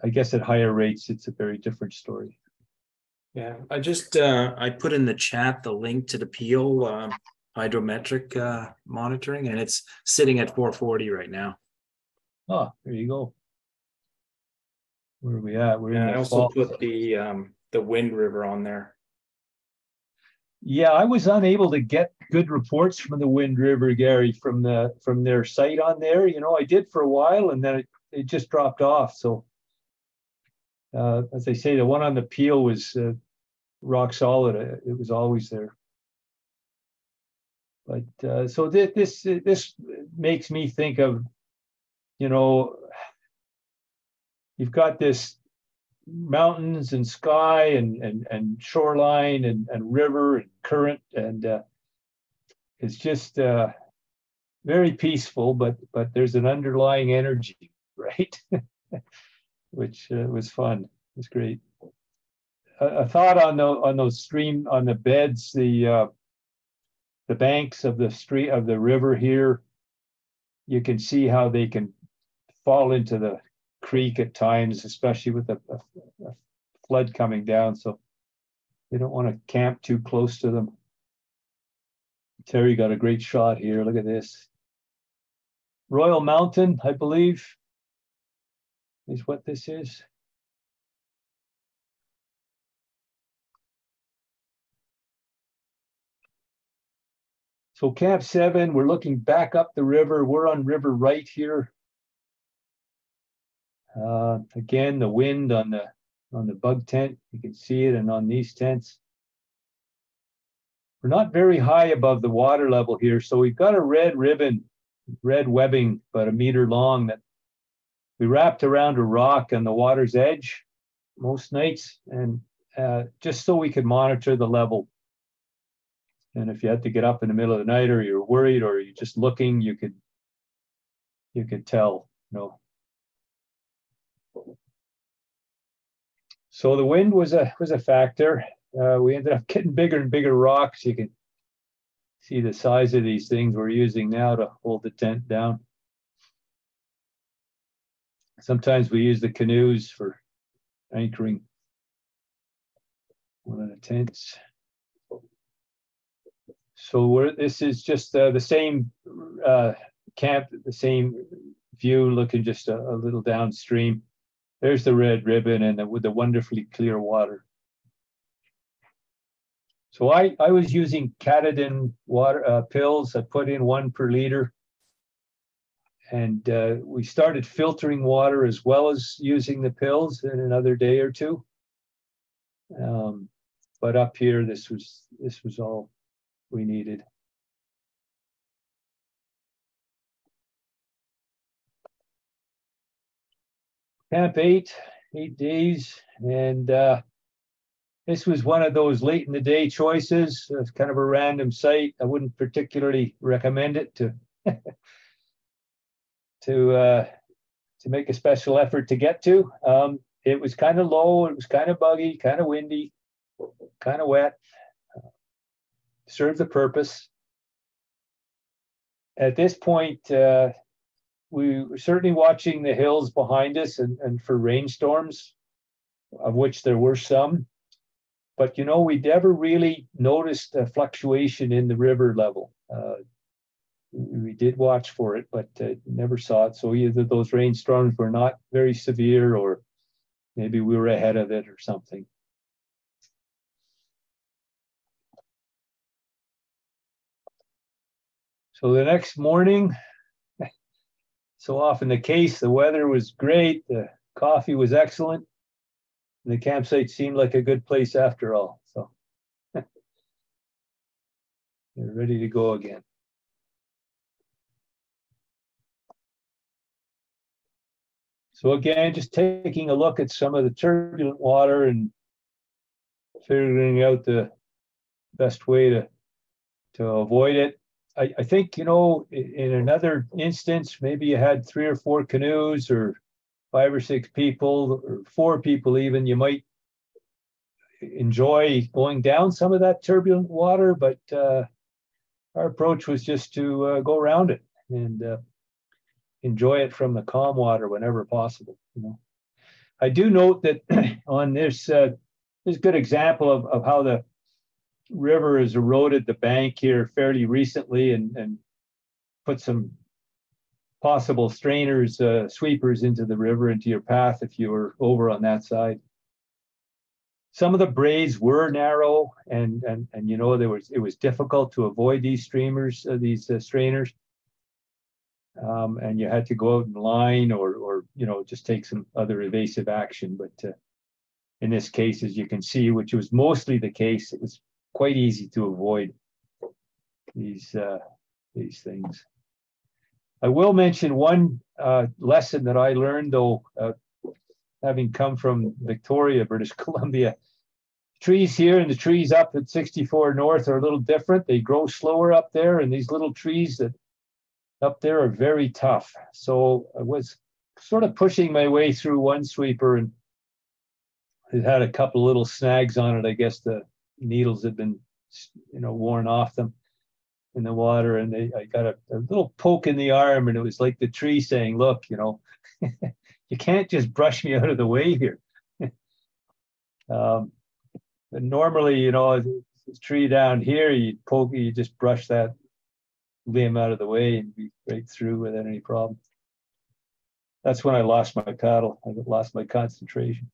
S1: I guess at higher rates, it's a very different story.
S2: Yeah, I just I put in the chat the link to the Peel hydrometric monitoring, and it's sitting at 440 right now.
S1: Oh, there you go. Where are we at? We're in the
S2: I also put the Wind River on there.
S1: Yeah, I was unable to get good reports from the Wind River, Gary, from their site on there. You know, I did for a while, and then it just dropped off. So, as I say, the one on the Peel was rock solid. It was always there. But so this makes me think of, you know, you've got this mountains and sky and shoreline and river and current, and it's just very peaceful, but there's an underlying energy, right? Which was fun. It was great. A thought on the beds, the banks of the river here. You can see how they can fall into the creek at times, especially with a flood coming down. So you don't want to camp too close to them. Terry got a great shot here. Look at this. Royal Mountain, I believe, is what this is. So Camp 7, we're looking back up the river. We're on River Right here. Again, the wind on the bug tent, you can see it, and on these tents. We're not very high above the water level here, so we've got a red ribbon, red webbing, about 1 meter long, that we wrapped around a rock on the water's edge most nights, and just so we could monitor the level. And if you had to get up in the middle of the night, or you're worried, or you're just looking, you could tell, you know. So the wind was a factor. We ended up getting bigger and bigger rocks. You can see the size of these things we're using now to hold the tent down. Sometimes we use the canoes for anchoring one of the tents. So this is just the same camp, the same view, looking just a little downstream. There's the red ribbon and with the wonderfully clear water. So I was using Catadin water pills. I put in 1 per liter. And we started filtering water as well as using the pills in another day or two. But up here, this was all we needed. Camp 8 days, and this was one of those late in the day choices. It's kind of a random site. I wouldn't particularly recommend it to make a special effort to get to. It was kind of low. It was kind of buggy, kind of windy, kind of wet. Served the purpose. At this point, we were certainly watching the hills behind us and for rainstorms, of which there were some. But, you know, we never really noticed a fluctuation in the river level. We did watch for it, but never saw it. So either those rainstorms were not very severe, or maybe we were ahead of it or something. So the next morning, so often the case, the weather was great, the coffee was excellent, and the campsite seemed like a good place after all. So they're ready to go again. So again, just taking a look at some of the turbulent water and figuring out the best way to avoid it. I think, you know, in another instance, maybe you had 3 or 4 canoes or 5 or 6 people or 4 people even, you might enjoy going down some of that turbulent water, but our approach was just to go around it and enjoy it from the calm water whenever possible. You know, I do note that on this a good example of how the river has eroded the bank here fairly recently and put some possible strainers, sweepers into the river, into your path if you were over on that side. Some of the braids were narrow, and you know, it was difficult to avoid these streamers, these strainers, and you had to go out in line or you know, just take some other evasive action. But in this case, as you can see, which was mostly the case, it was quite easy to avoid these things. I will mention one lesson that I learned, though, having come from Victoria, British Columbia. Trees here and the trees up at 64 North are a little different. They grow slower up there, and these little trees that up there are very tough. So I was sort of pushing my way through one sweeper, and it had a couple little snags on it. I guess the needles had been, you know, worn off them in the water, and I got a little poke in the arm, and it was like the tree saying, look, you know, you can't just brush me out of the way here. But normally, you know, this tree down here, you just brush that limb out of the way and be right through without any problem. That's when I lost my paddle. I lost my concentration.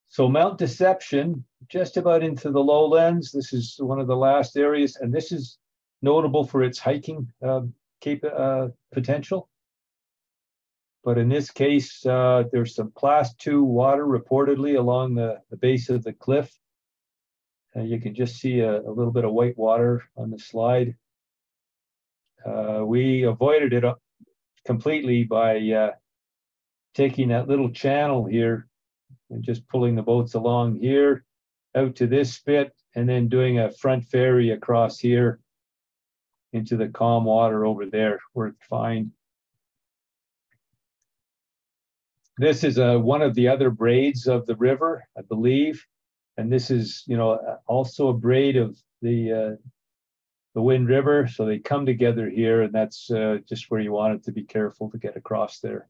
S1: So Mount Deception, just about into the lowlands. This is one of the last areas, and this is notable for its hiking potential. But in this case, there's some class 2 water reportedly along the base of the cliff. You can just see a little bit of white water on the slide. We avoided it completely by taking that little channel here and just pulling the boats along here out to this spit, and then doing a front ferry across here into the calm water over there. Worked fine. This is one of the other braids of the river, I believe, and this is, you know, also a braid of the Wind River. So they come together here, and that's just where you wanted to be careful to get across there.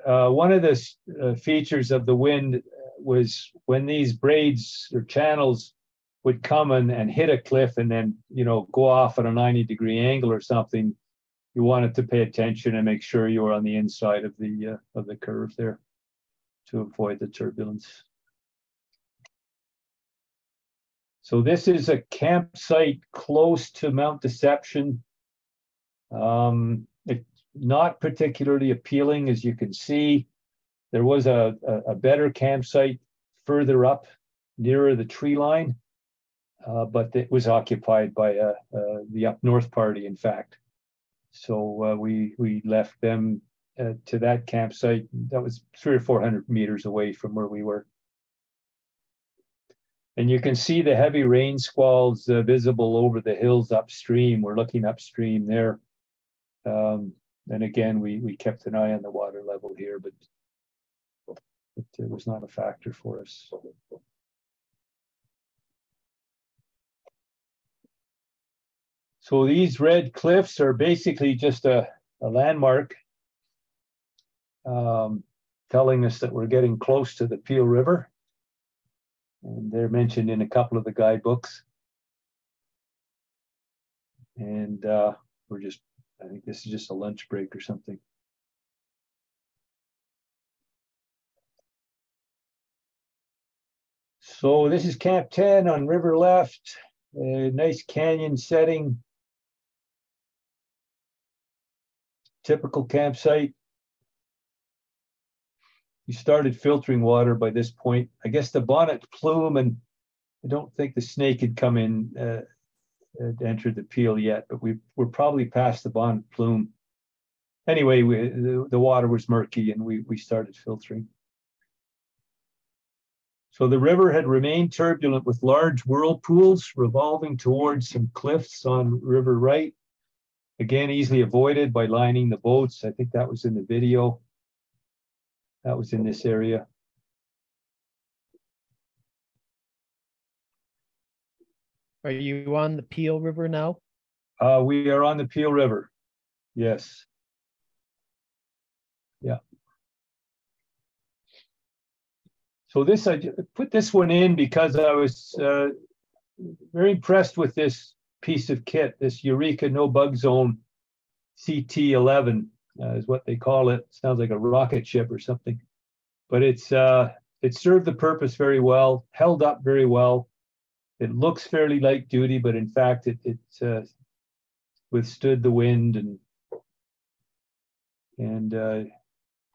S1: One of the features of the wind was when these braids or channels would come and hit a cliff and then, you know, go off at a 90-degree angle or something. You wanted to pay attention and make sure you were on the inside of the curve there to avoid the turbulence. So this is a campsite close to Mount Deception. It's not particularly appealing, as you can see. There was a better campsite further up nearer the tree line, but it was occupied by the up north party, in fact. So we left them to that campsite. That was 300 or 400 meters away from where we were. And you can see the heavy rain squalls visible over the hills upstream. We're looking upstream there. And again, we kept an eye on the water level here, but it was not a factor for us. So these red cliffs are basically just a landmark telling us that we're getting close to the Peel River. And they're mentioned in a couple of the guidebooks. And I think this is just a lunch break or something. So this is Camp 10 on river left, a nice canyon setting. Typical campsite. We started filtering water by this point. I guess the bonnet plume, and I don't think the snake had come in, had entered the Peel yet, but we're probably past the bonnet plume. anyway, the water was murky and we started filtering. So the river had remained turbulent with large whirlpools revolving towards some cliffs on river right. Again, easily avoided by lining the boats. I think that was in the video. That was in this area.
S10: Are you on the Peel River now?
S1: We are on the Peel River. Yes. Yeah. So this, I put this one in because I was very impressed with this piece of kit, this Eureka No Bug Zone CT-11 is what they call it. Sounds like a rocket ship or something, but it served the purpose very well, held up very well. It looks fairly light duty, but in fact, it withstood the wind and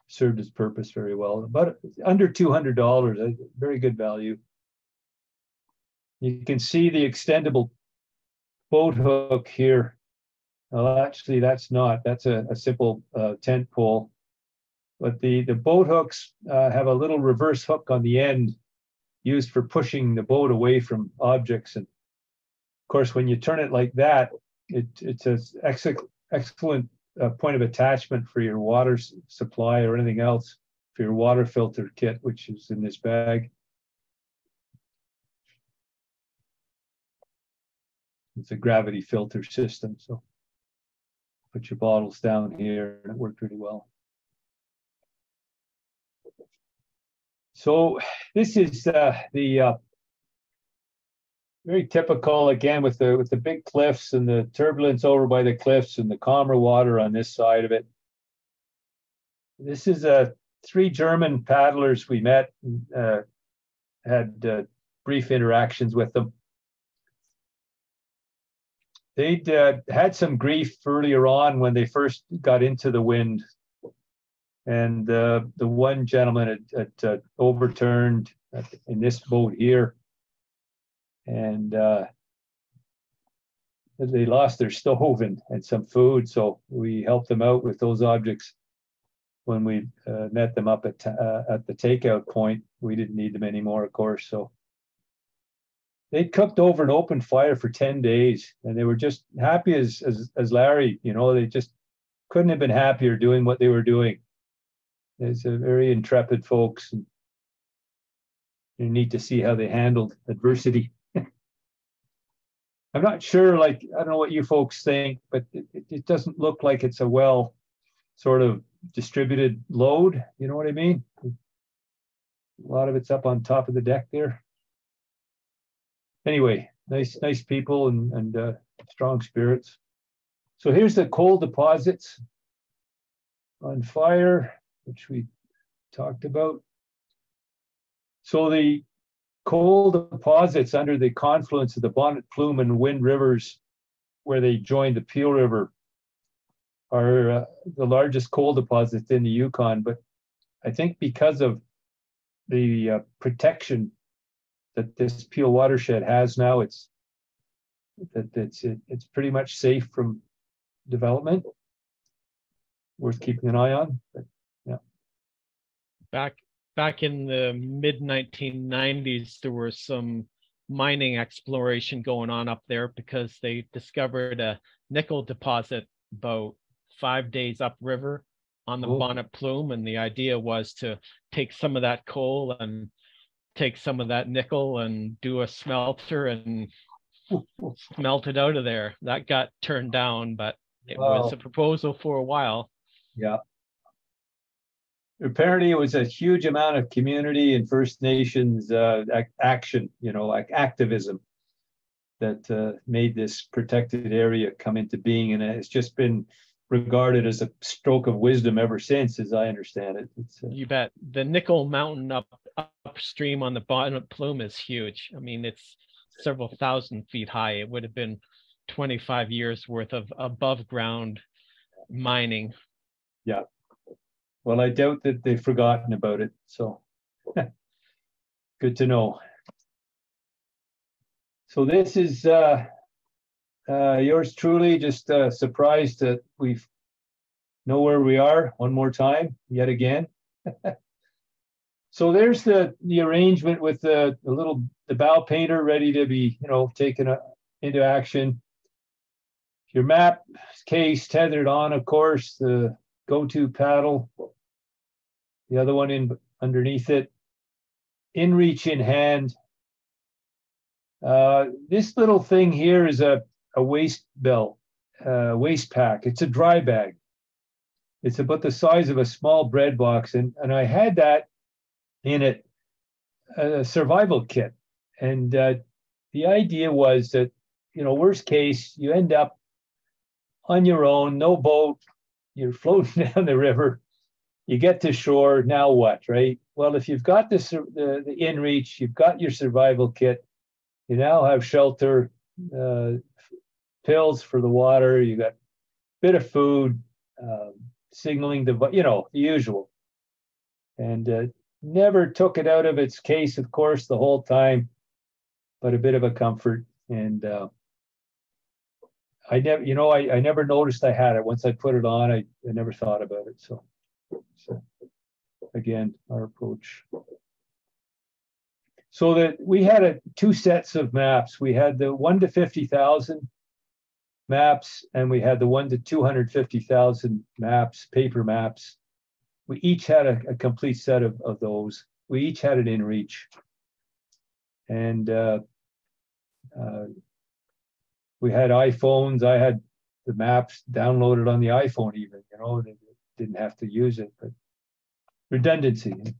S1: served its purpose very well. About under $200, very good value. You can see the extendable boat hook here. Well, actually, that's a simple tent pole. But the boat hooks have a little reverse hook on the end used for pushing the boat away from objects. And of course, when you turn it like that, it's an excellent point of attachment for your water supply or anything else, for your water filter kit, which is in this bag. It's a gravity filter system, so put your bottles down here, and it worked really well. So this is the very typical, again, with the big cliffs and the turbulence over by the cliffs and the calmer water on this side of it. This is 3 German paddlers we met, had brief interactions with them. They'd had some grief earlier on when they first got into the wind. And the one gentleman had overturned in this boat here. And they lost their stove and some food. So we helped them out with those objects when we met them up at the takeout point. We didn't need them anymore, of course. So they cooked over an open fire for 10 days, and they were just happy as Larry. You know, they just couldn't have been happier doing what they were doing. It's a very intrepid folks, and you need to see how they handled adversity. I'm not sure, I don't know what you folks think, but it doesn't look like it's a well sort of distributed load. You know what I mean? A lot of it's up on top of the deck there. Anyway, nice people and strong spirits. So here's the coal deposits on fire, which we talked about. So the coal deposits under the confluence of the Bonnet Plume and Wind Rivers, where they join the Peel River, are the largest coal deposits in the Yukon. But I think because of the protection that this Peel watershed has now, it's pretty much safe from development. Worth keeping an eye on. But yeah.
S10: Back in the mid 1990s, there was some mining exploration going on up there because they discovered a nickel deposit about 5 days upriver on the Bonnet Plume, and the idea was to take some of that coal and take some of that nickel and do a smelter and smelt it out of there. That got turned down, but it was a proposal for a while.
S1: Yeah. Apparently it was a huge amount of community and First Nations action, like activism, that made this protected area come into being. And it's just been regarded as a stroke of wisdom ever since, as I understand it.
S10: You bet. The Nickel Mountain upstream on the Bonnet Plume is huge. I mean, it's several thousand feet high. It would have been 25 years worth of above ground mining.
S1: Yeah. Well, I doubt that they've forgotten about it. So good to know. So this is yours truly, just surprised that we've know where we are one more time, yet again. So there's the arrangement with the bow painter ready to be, taken into action. Your map case tethered on, of course, the go-to paddle, the other one in underneath it, in reach in hand. This little thing here is a waist belt, waist pack. It's a dry bag. It's about the size of a small bread box, and I had that in it, a survival kit. And the idea was that, worst case, you end up on your own, no boat, you're floating down the river, you get to shore, now what, right? Well, if you've got the inReach, you've got your survival kit, you now have shelter, pills for the water, you got a bit of food, signaling device, the usual. And never took it out of its case, of course, the whole time, but a bit of a comfort. And I never noticed I had it. Once I put it on, I never thought about it. So again, our approach. So that we had two sets of maps. We had the 1 to 50,000 maps, and we had the 1 to 250,000 maps, paper maps. We each had a complete set of those. We each had it in reach. And we had iPhones. I had the maps downloaded on the iPhone even, they didn't have to use it, but redundancy.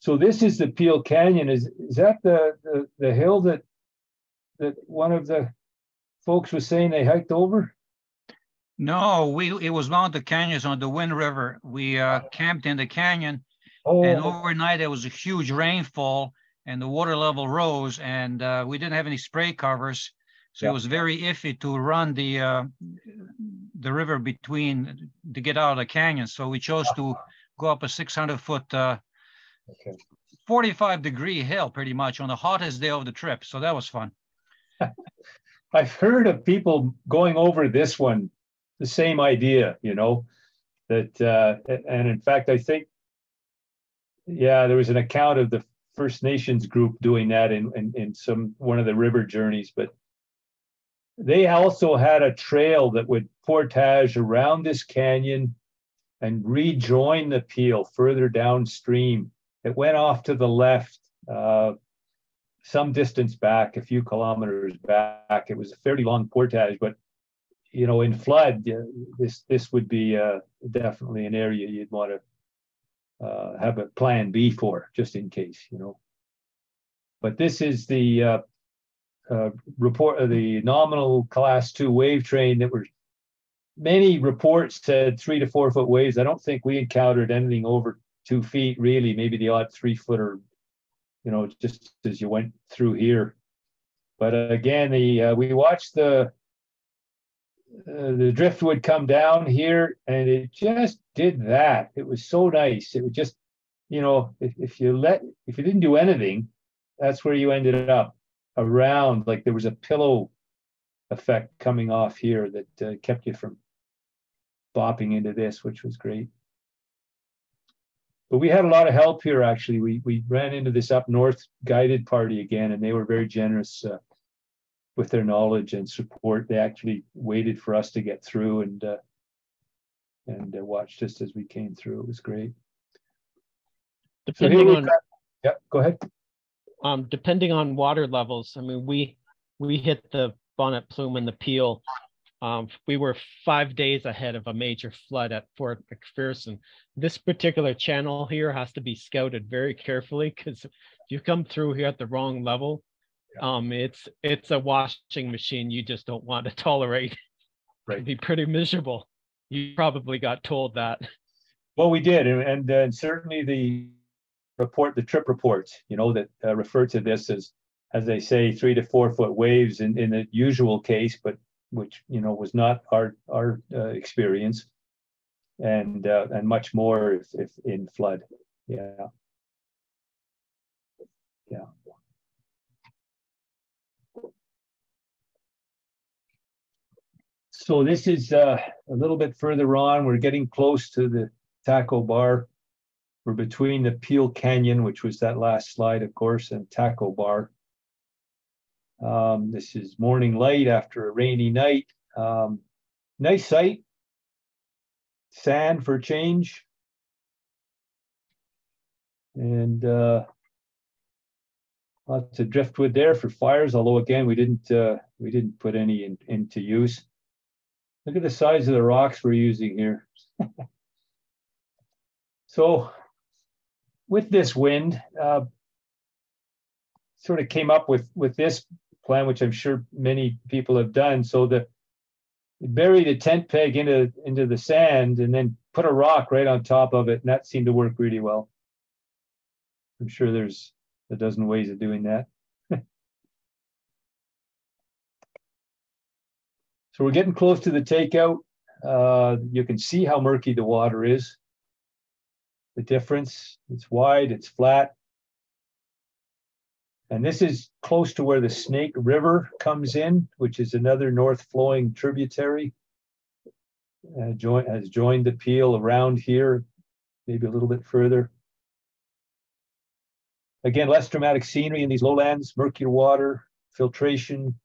S1: So this is the Peel Canyon. Is that the hill that one of the folks was saying they hiked over?
S11: No, it was one of the canyons on the Wind River. We camped in the canyon, and overnight there was a huge rainfall, and the water level rose, and we didn't have any spray covers, so it was very iffy to run the river to get out of the canyon. So we chose to go up a 600-foot, 45-degree hill, pretty much on the hottest day of the trip. So that was fun.
S1: I've heard of people going over this one. The same idea, that, and in fact, I think, there was an account of the First Nations group doing that in one of the river journeys, but they also had a trail that would portage around this canyon and rejoin the Peel further downstream. It went off to the left, some distance back, a few kilometers back. It was a fairly long portage, but in flood, this would be definitely an area you'd want to have a plan B for, just in case, But this is the report of the nominal class 2 wave train that were, many reports said 3 to 4 foot waves. I don't think we encountered anything over 2 feet, really, maybe the odd 3-footer, just as you went through here. But again, we watched the driftwood come down here, and it just did that. It was so nice. It would just, if you didn't do anything, that's where you ended up, around, like there was a pillow effect coming off here that kept you from bopping into this, which was great. But we had a lot of help here, actually. We ran into this up north guided party again, and they were very generous with their knowledge and support. They actually waited for us to get through and watched us as we came through. It was great.
S10: Depending on,
S1: go ahead.
S10: Depending on water levels, I mean, we hit the Bonnet Plume and the Peel. We were 5 days ahead of a major flood at Fort McPherson. This particular channel here has to be scouted very carefully, because if you come through here at the wrong level, it's a washing machine you just don't want to tolerate.
S1: Right.
S10: It'd be pretty miserable. You probably got told that.
S1: Well, we did, and certainly the trip reports, that refer to this as they say, 3 to 4 foot waves in the usual case, but which was not our experience, and much more if in flood. Yeah. So this is a little bit further on. We're getting close to the Taco Bar. We're between the Peel Canyon, which was that last slide, of course, and Taco Bar. This is morning light after a rainy night. Nice sight. Sand for change. And lots of driftwood there for fires, although again, we didn't put any into use. Look at the size of the rocks we're using here. So with this wind, sort of came up with this plan, which I'm sure many people have done. So bury the tent peg into the sand and then put a rock right on top of it, and that seemed to work really well. I'm sure there's a dozen ways of doing that. So we're getting close to the takeout. You can see how murky the water is. The difference, it's wide, it's flat. And this is close to where the Snake River comes in, which is another north flowing tributary. Has joined the Peel around here, maybe a little bit further. Again, less dramatic scenery in these lowlands, murkier water, filtration,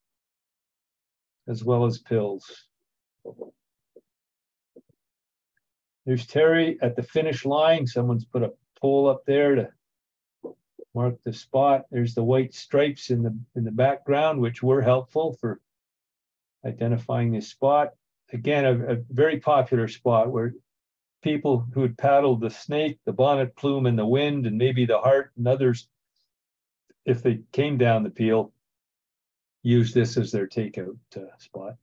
S1: as well as pills. There's Terry at the finish line. Someone's put a pole up there to mark the spot. There's the white stripes in the background, which were helpful for identifying this spot. Again, a very popular spot where people who had paddled the Snake, the Bonnet Plume, and the Wind, and maybe the Heart and others, if they came down the Peel, use this as their takeout spot.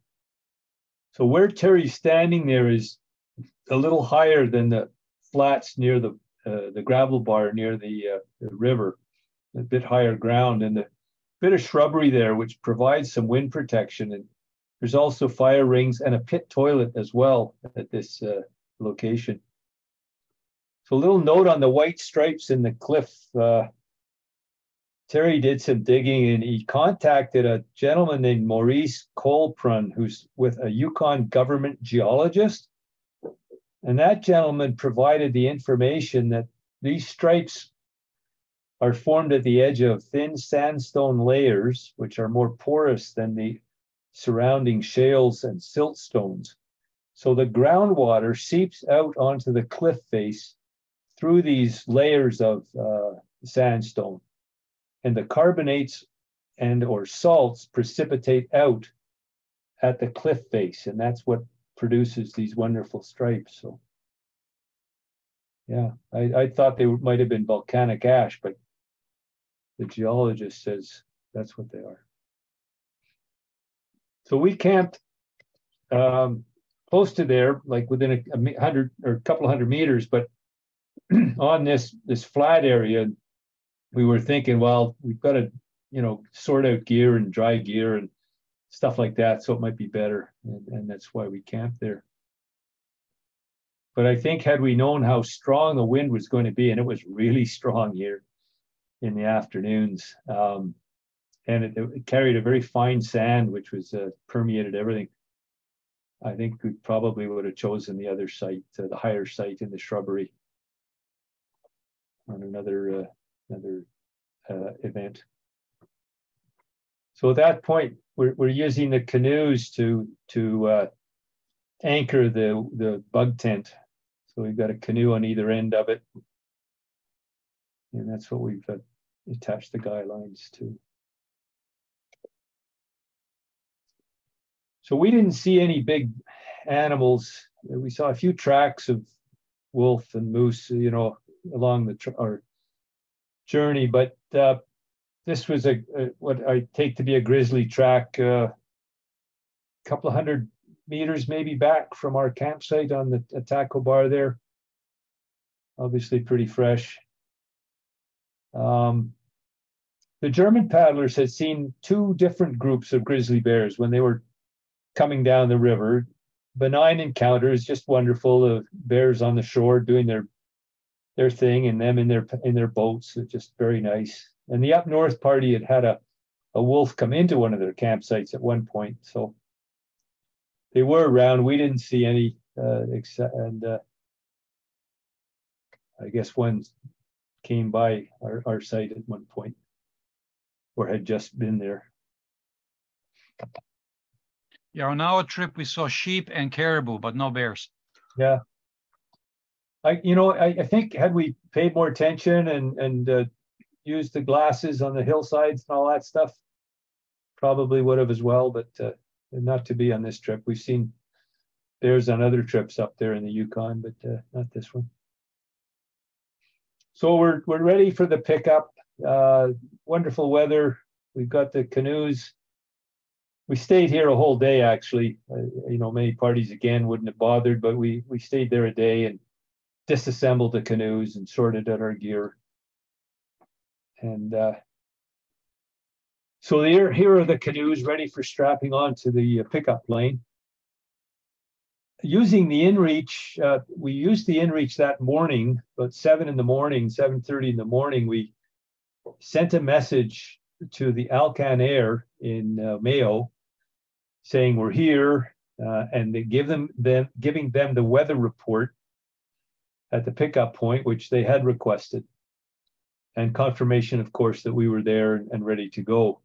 S1: So where Terry's standing there is a little higher than the flats near the gravel bar near the river, a bit higher ground, and a bit of shrubbery there, which provides some wind protection. And there's also fire rings and a pit toilet as well at this location. So a little note on the white stripes in the cliff. Terry did some digging and he contacted a gentleman named Maurice Colprun, who's with a Yukon government geologist. And that gentleman provided the information that these stripes are formed at the edge of thin sandstone layers, which are more porous than the surrounding shales and siltstones. So the groundwater seeps out onto the cliff face through these layers of sandstone. And the carbonates and or salts precipitate out at the cliff face, and that's what produces these wonderful stripes. So yeah, I thought they might have been volcanic ash, but the geologist says that's what they are. So we camped close to there, like within a hundred or a couple of hundred meters, but on this flat area, we were thinking, well, we've got to, sort out gear and dry gear and stuff like that, so it might be better, and that's why we camped there. But I think had we known how strong the wind was going to be, and it was really strong here in the afternoons, and it carried a very fine sand, which was permeated everything. I think we probably would have chosen the other site, the higher site in the shrubbery, on another event. So at that point, we're using the canoes to anchor the bug tent. So we've got a canoe on either end of it, and that's what we've attached the guy lines to. So we didn't see any big animals. We saw a few tracks of wolf and moose, along our journey, but this was what I take to be a grizzly track, a couple of hundred meters maybe back from our campsite on the Taco Bar there. Obviously pretty fresh. The German paddlers had seen two different groups of grizzly bears when they were coming down the river. Benign encounters, just wonderful. The bears on the shore doing their thing, and them in their boats. It's just very nice. And the up north party had a wolf come into one of their campsites at one point. So they were around. We didn't see any, and I guess one came by our site at one point, or had just been there.
S11: Yeah, on our trip we saw sheep and caribou, but no bears.
S1: Yeah. I think had we paid more attention and used the glasses on the hillsides and all that stuff, probably would have as well, but not to be on this trip. We've seen bears on other trips up there in the Yukon, but not this one. So we're ready for the pickup. Wonderful weather. We've got the canoes. We stayed here a whole day, actually. Many parties again wouldn't have bothered, but we stayed there a day and disassembled the canoes and sorted out our gear. And so here are the canoes ready for strapping onto the pickup plane. Using the inReach, we used the inReach that morning, about 7:30 in the morning. We sent a message to the Alcan Air in Mayo saying we're here, and they giving them the weather report at the pickup point, which they had requested, and confirmation, of course, that we were there and ready to go.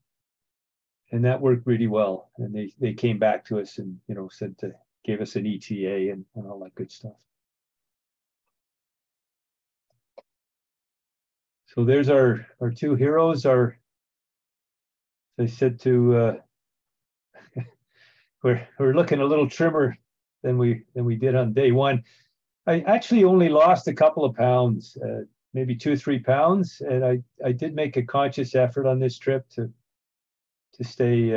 S1: And that worked really well. And they came back to us and said gave us an ETA and all that good stuff. So there's our two heroes. They said to we're looking a little trimmer than we did on day one. I actually only lost a couple of pounds, maybe 2 or 3 pounds, and I did make a conscious effort on this trip to stay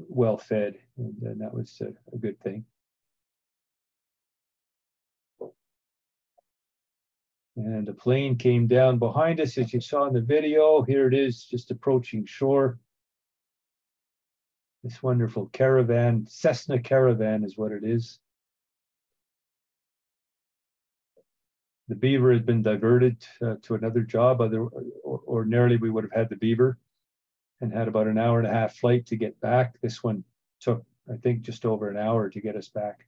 S1: well fed, and that was a good thing. And the plane came down behind us, as you saw in the video. Here it is, just approaching shore. This wonderful caravan, Cessna Caravan is what it is. The Beaver had been diverted to another job. Ordinarily, we would have had the Beaver and had about an 1.5-hour flight to get back. This one took, I think, just over an hour to get us back.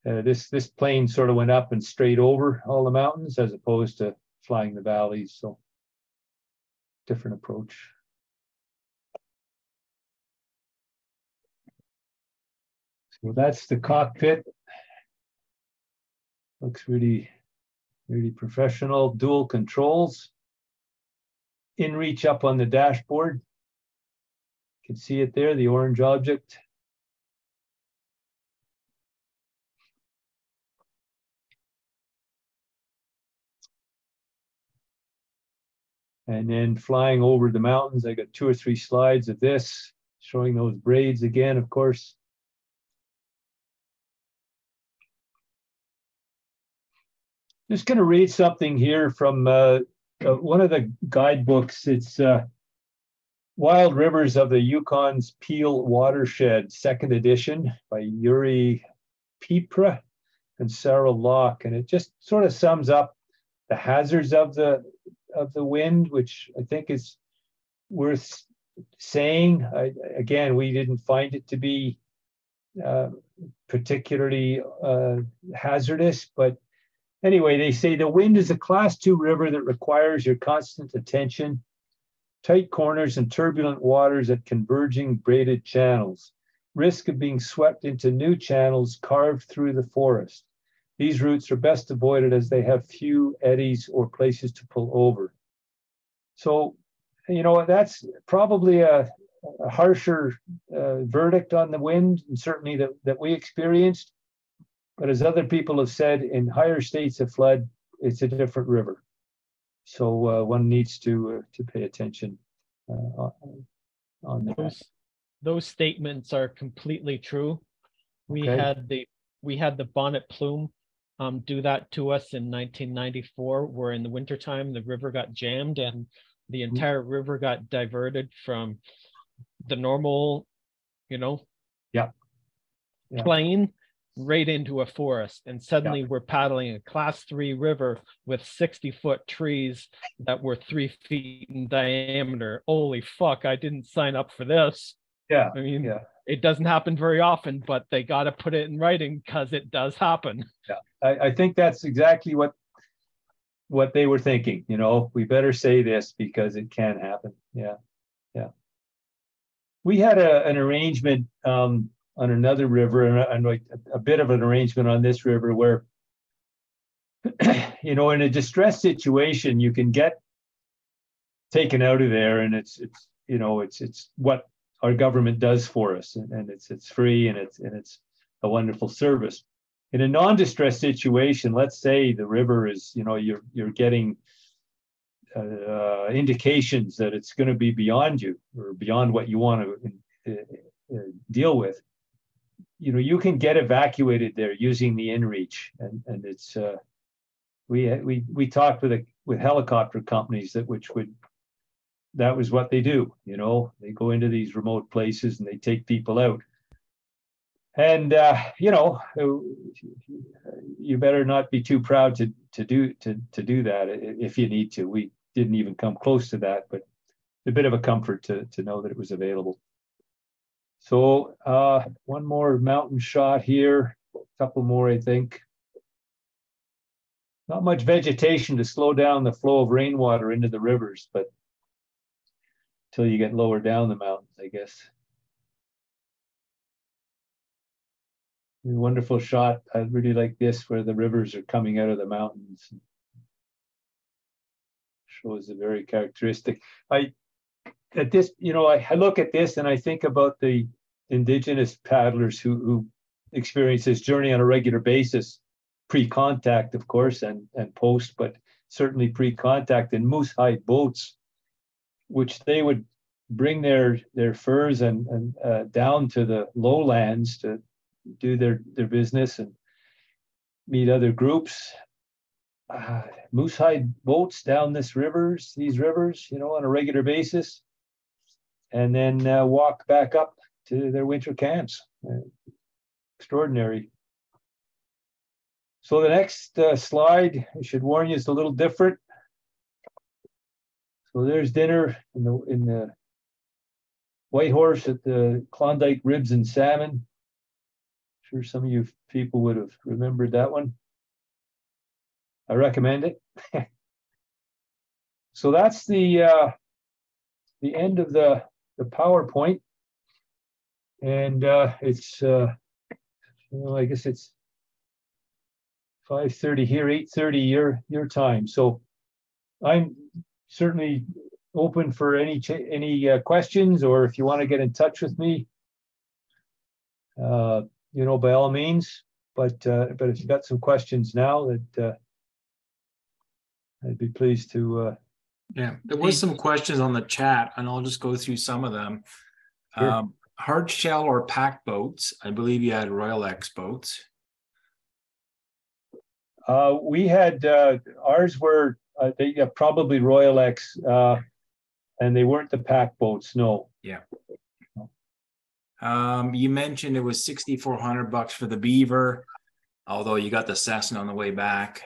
S1: This plane sort of went up and straight over all the mountains as opposed to flying the valleys, so different approach. So that's the cockpit. Looks really, really professional. Dual controls. InReach up on the dashboard. You can see it there, the orange object. And then flying over the mountains, I got 2 or 3 slides of this, showing those braids again, of course. Just going to read something here from one of the guidebooks. It's Wild Rivers of the Yukon's Peel Watershed, 2nd edition by Yuri Pipra and Sarah Locke. And it just sort of sums up the hazards of the wind, which I think is worth saying. Again, we didn't find it to be particularly hazardous, but anyway, they say the wind is a Class 2 river that requires your constant attention, tight corners and turbulent waters at converging braided channels, risk of being swept into new channels carved through the forest. These routes are best avoided as they have few eddies or places to pull over. So, that's probably a harsher verdict on the wind, and certainly that we experienced. But as other people have said, in higher states of flood, it's a different river. So one needs to pay attention on that.
S10: Those statements are completely true. We had the bonnet plume do that to us in 1994, where in the wintertime the river got jammed and the entire river got diverted from the normal, plain right into a forest, and suddenly we're paddling a class 3 river with 60-foot trees that were 3 feet in diameter. Holy fuck, I didn't sign up for this.
S1: Yeah.
S10: I mean, it doesn't happen very often, but they got to put it in writing because it does happen.
S1: Yeah, I think that's exactly what they were thinking. You know, we better say this because it can happen. Yeah. We had an arrangement on another river, and like a bit of an arrangement on this river where, you know, in a distress situation, you can get taken out of there, and it's what our government does for us, and it's free, and it's a wonderful service. In a non-distress situation, let's say the river is, you know, you're getting indications that it's going to be beyond you or beyond what you want to deal with. You know, you can get evacuated there using the inReach, and it's we talked with helicopter companies that was what they do. You know, they go into these remote places and they take people out. And you know, you better not be too proud to do that if you need to. We didn't even come close to that, but a bit of a comfort to know that it was available. So one more mountain shot here, a couple more, I think. Not much vegetation to slow down the flow of rainwater into the rivers, but until you get lower down the mountains, I guess. A wonderful shot. I really like this, where the rivers are coming out of the mountains. Shows a very characteristic. I look at this and I think about the indigenous paddlers who experience this journey on a regular basis, pre-contact, of course, and post, but certainly pre-contact, in moose hide boats, which they would bring their furs and down to the lowlands to do their business and meet other groups. Moose hide boats down these rivers, you know, on a regular basis, and then walk back up to their winter camps. Extraordinary. So the next slide, I should warn you, is a little different. So there's dinner in the White Horse at the Klondike Ribs and Salmon. I'm sure some of you people would have remembered that one. I recommend it. So that's the end of the PowerPoint, and it's I guess it's 5:30 here, 8:30 your time. So I'm certainly open for any questions, or if you want to get in touch with me, you know, by all means. But if you got some questions now, that I'd be pleased to.
S2: Yeah, there was some questions on the chat, and I'll just go through some of them.
S1: Sure.
S2: Hard shell or pack boats? I believe you had Royal X boats.
S1: We had ours were probably Royal X, and they weren't the pack boats. No.
S2: Yeah. You mentioned it was $6,400 for the Beaver, although you got the Cessna on the way back,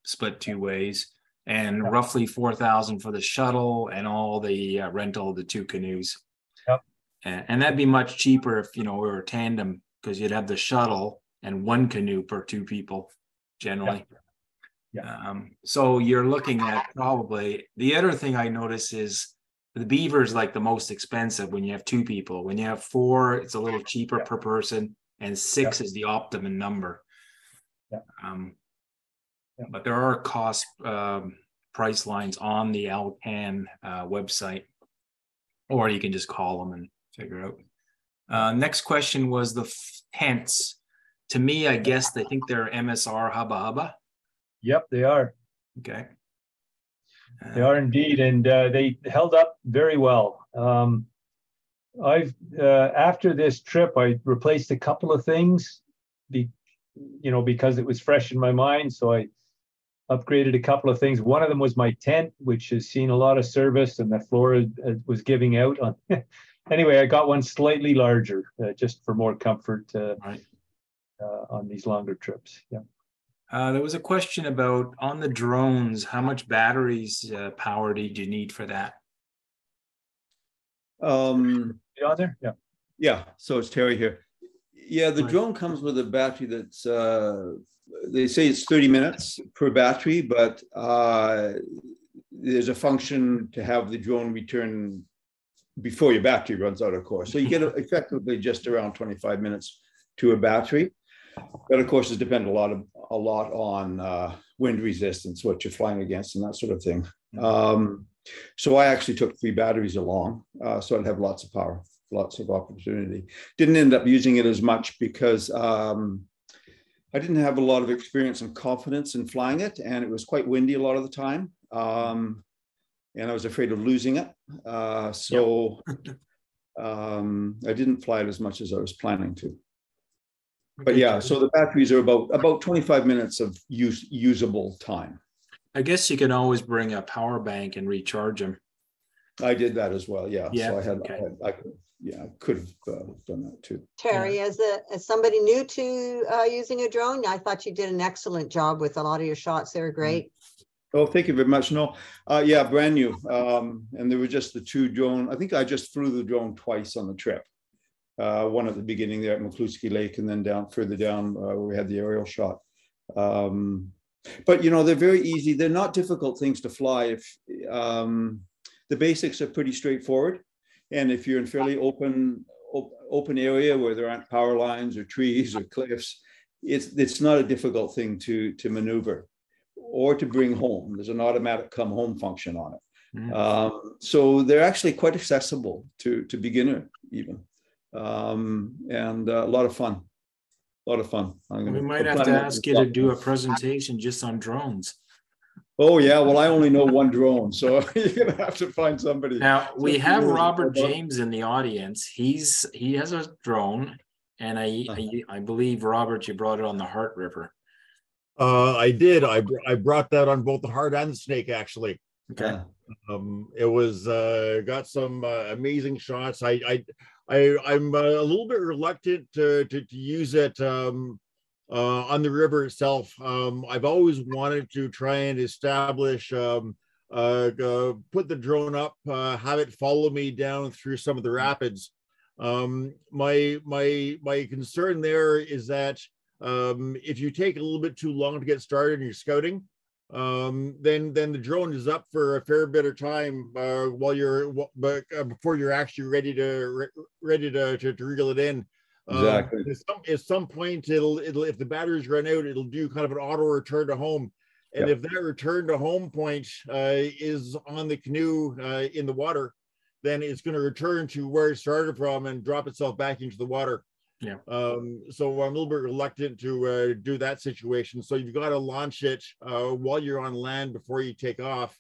S2: split 2 ways, and roughly $4,000 for the shuttle and all the rental of the 2 canoes.
S1: Yep.
S2: And that'd be much cheaper if, you know, we were tandem, because you'd have the shuttle and 1 canoe per 2 people generally.
S1: Yeah.
S2: So you're looking at probably, the other thing I notice is the Beaver is like the most expensive when you have 2 people. When you have 4, it's a little cheaper per person, and 6 is the optimum number.
S1: Yeah.
S2: But there are cost price lines on the Alcan website, or you can just call them and figure out. Next question was the tents. To me, I guess they think they're MSR Hubba Hubba.
S1: Yep, they are.
S2: Okay.
S1: They are indeed, and they held up very well. I've after this trip, I replaced a couple of things, because it was fresh in my mind. So I upgraded a couple of things. One of them was my tent, which has seen a lot of service, and the floor was giving out on. Anyway, I got one slightly larger, just for more comfort.
S2: Right.
S1: on these longer trips. Yeah.
S2: There was a question about on the drones, how much batteries power did you need for that?
S1: On there? Yeah.
S12: Yeah, so it's Terry here. Yeah, the drone comes with a battery that's, they say it's 30 minutes per battery, but there's a function to have the drone return before your battery runs out, of course. So you get effectively just around 25 minutes to a battery. But of course, it depends a lot on wind resistance, what you're flying against, and that sort of thing. So I actually took 3 batteries along, so I'd have lots of power, lots of opportunity. Didn't end up using it as much because I didn't have a lot of experience and confidence in flying it, and it was quite windy a lot of the time. And I was afraid of losing it. So I didn't fly it as much as I was planning to. But yeah, so the batteries are about 25 minutes of usable time.
S2: I guess you can always bring a power bank and recharge them.
S12: I did that as well. Yeah.
S2: Yeah.
S12: So I could have done that too.
S8: Terry, as somebody new to using a drone, I thought you did an excellent job with a lot of your shots. They were great.
S12: Oh, thank you very much. No, yeah, brand new. And there were just the 2 drone. I think I just flew the drone twice on the trip. One at the beginning there at McCluskey Lake, and then further down where we had the aerial shot. But you know, they're very easy. They're not difficult things to fly. If the basics are pretty straightforward, and if you're in fairly open area where there aren't power lines or trees or cliffs, it's not a difficult thing to maneuver or to bring home. There's an automatic come home function on it. So they're actually quite accessible to beginner even. And a lot of fun.
S2: We might have to ask you to do a presentation just on drones.
S12: Oh yeah, well I only know one drone, so you're gonna have to find somebody.
S2: Now we have Robert James in the audience. He has a drone, and I believe, Robert, you brought it on the Hart River.
S13: I did. I brought that on both the Hart and the Snake, actually.
S2: Okay.
S13: It was got some amazing shots. I'm a little bit reluctant to use it on the river itself. I've always wanted to try and establish, put the drone up, have it follow me down through some of the rapids. My concern there is that if you take a little bit too long to get started in your scouting, then the drone is up for a fair bit of time before you're actually ready to reel it in.
S12: Exactly.
S13: At some point, it'll if the batteries run out, it'll do kind of an auto return to home. And if that return to home point is on the canoe in the water, then it's going to return to where it started from and drop itself back into the water.
S2: Yeah.
S13: So I'm a little bit reluctant to do that situation. So you've got to launch it while you're on land before you take off.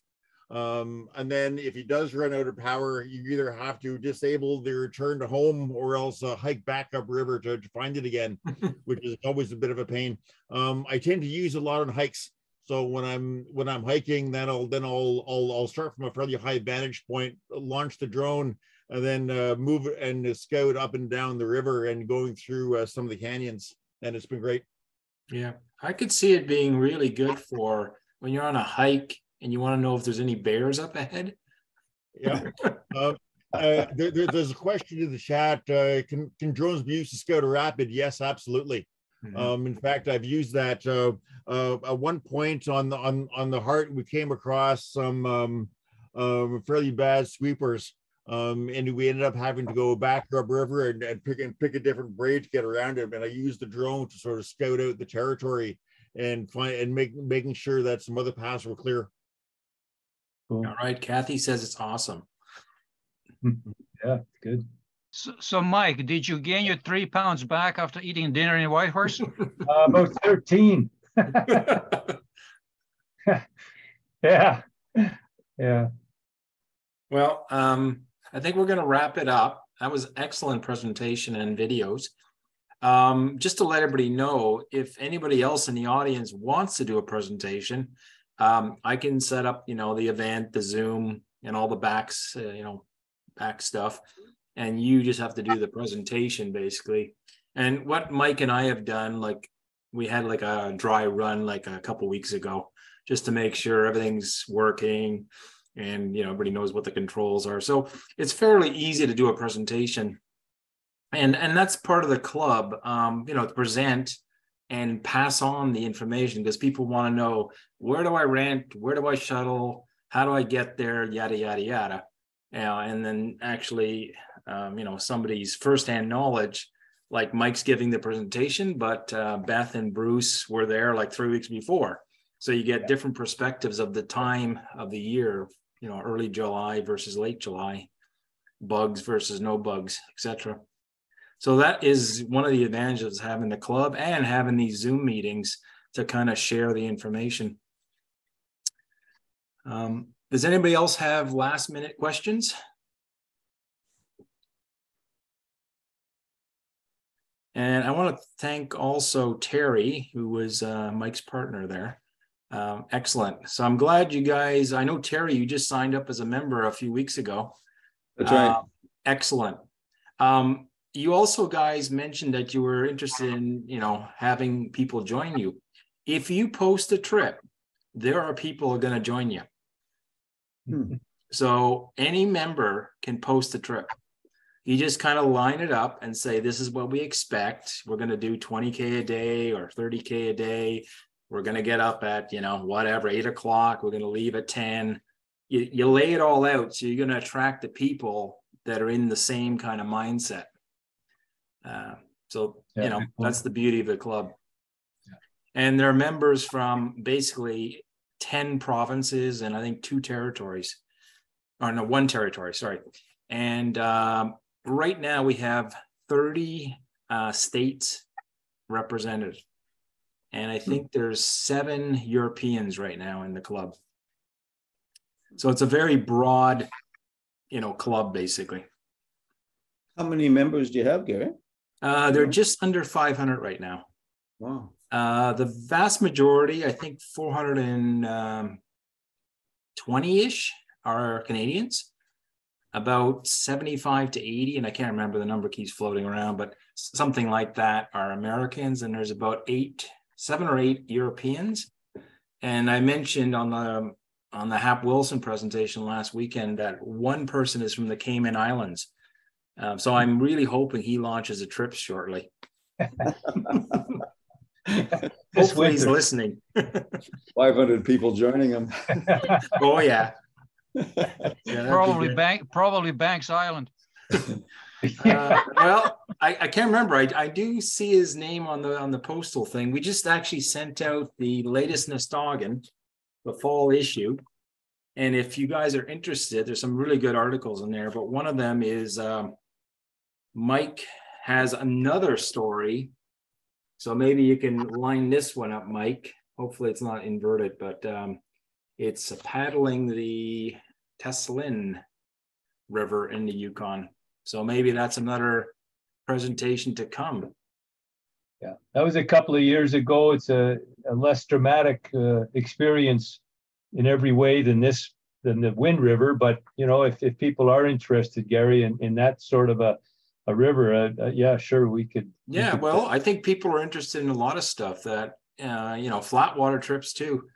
S13: And then if it does run out of power, you either have to disable the return to home or else hike back up river to find it again, which is always a bit of a pain. I tend to use a lot on hikes. So when I'm hiking, then I'll start from a fairly high vantage point, launch the drone, and then move and scout up and down the river and going through some of the canyons. And it's been great.
S2: Yeah, I could see it being really good for when you're on a hike and you want to know if there's any bears up ahead.
S13: Yeah. There's a question in the chat. Can drones be used to scout a rapid? Yes, absolutely. In fact, I've used that at one point on the Hart. We came across some fairly bad sweepers, and we ended up having to go back up river and pick a different braid to get around it. And I used the drone to sort of scout out the territory and making sure that some other paths were clear.
S2: Cool. All right, Kathy says it's awesome.
S1: Yeah, good.
S11: So Mike, did you gain your 3 pounds back after eating dinner in Whitehorse?
S1: About 13. Yeah.
S2: Well, I think we're going to wrap it up. That was excellent presentation and videos. Just to let everybody know, if anybody else in the audience wants to do a presentation, I can set up, the event, the Zoom, and all the back stuff. And you just have to do the presentation basically. And what Mike and I have done, like we had like a dry run like a couple weeks ago, just to make sure everything's working and, you know, everybody knows what the controls are. So it's fairly easy to do a presentation. And that's part of the club, you know, to present and pass on the information, because people want to know, where do I rent? Where do I shuttle? How do I get there? Yada, yada, yada. And then actually, you know, somebody's firsthand knowledge, like Mike's giving the presentation, but Beth and Bruce were there like 3 weeks before. So you get different perspectives of the time of the year, you know, early July versus late July, bugs versus no bugs, etc. So that is one of the advantages of having the club and having these Zoom meetings to kind of share the information. Does anybody else have last minute questions? And I want to thank also Terry, who was Mike's partner there. Excellent. So I'm glad you guys, I know Terry, you just signed up as a member a few weeks ago.
S12: That's right.
S2: Excellent. You also guys mentioned that you were interested in, you know, having people join you. If you post a trip, there are people who are going to join you. So any member can post a trip. You just kind of line it up and say, this is what we expect. We're going to do 20K a day or 30K a day. We're going to get up at, you know, whatever, 8 o'clock. We're going to leave at 10. You lay it all out. So you're going to attract the people that are in the same kind of mindset. You know, that's the beauty of the club. And there are members from basically 10 provinces and I think 2 territories. Or no, 1 territory, sorry. And right now we have 30 states represented. And I think there's 7 Europeans right now in the club. So it's a very broad, you know, club basically.
S12: How many members do you have, Gary?
S2: They're just under 500 right now.
S12: Wow.
S2: The vast majority, I think 420-ish are Canadians. About 75 to 80, and I can't remember, the number keeps floating around, but something like that are Americans, and there's about 7 or 8 Europeans. And I mentioned on the Hap Wilson presentation last weekend that 1 person is from the Cayman Islands. So I'm really hoping he launches a trip shortly. Hopefully he's listening.
S12: 500 people joining him.
S2: Oh yeah.
S11: Probably Banks Island.
S2: Well, I can't remember. I do see his name on the postal thing. We just actually sent out the latest Nostogan, the fall issue. And if you guys are interested, there's some really good articles in there. But one of them is Mike has another story. So maybe you can line this one up, Mike. Hopefully it's not inverted, but it's paddling the Teslin River in the Yukon. So maybe that's another presentation to come.
S1: Yeah, that was a couple of years ago. It's a less dramatic experience in every way than the Wind River. But, you know, if people are interested, Gary, in that sort of a river, yeah, sure, we could.
S2: Yeah, well, I think people are interested in a lot of stuff that, you know, flat water trips too.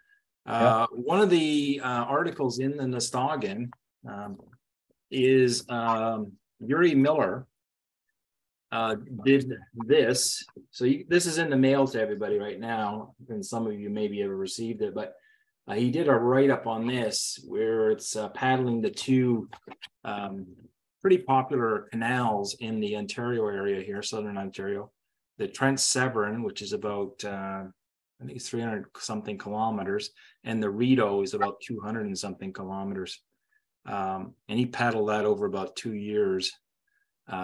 S2: One of the articles in the Nostogan is Yuri Miller did this. So this is in the mail to everybody right now, and some of you maybe have received it, but he did a write-up on this where it's paddling the 2 pretty popular canals in the Ontario area here, Southern Ontario. The Trent Severn, which is about, I think it's 300 something kilometers, and the Rideau is about 200 and something kilometers. And he paddled that over about 2 years,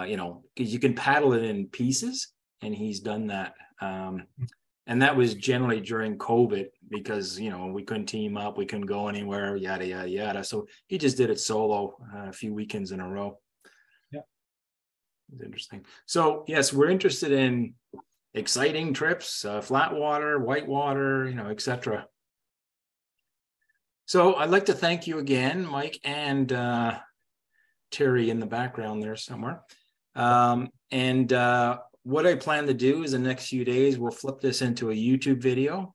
S2: you know, because you can paddle it in pieces, and he's done that. And that was generally during COVID because, you know, we couldn't team up, we couldn't go anywhere, yada, yada, yada. So he just did it solo a few weekends in a row.
S1: Yeah.
S2: It's interesting. So yes, we're interested in exciting trips, flat water, whitewater, you know, etc. So I'd like to thank you again, Mike and Terry in the background there somewhere. what I plan to do is the next few days, we'll flip this into a YouTube video.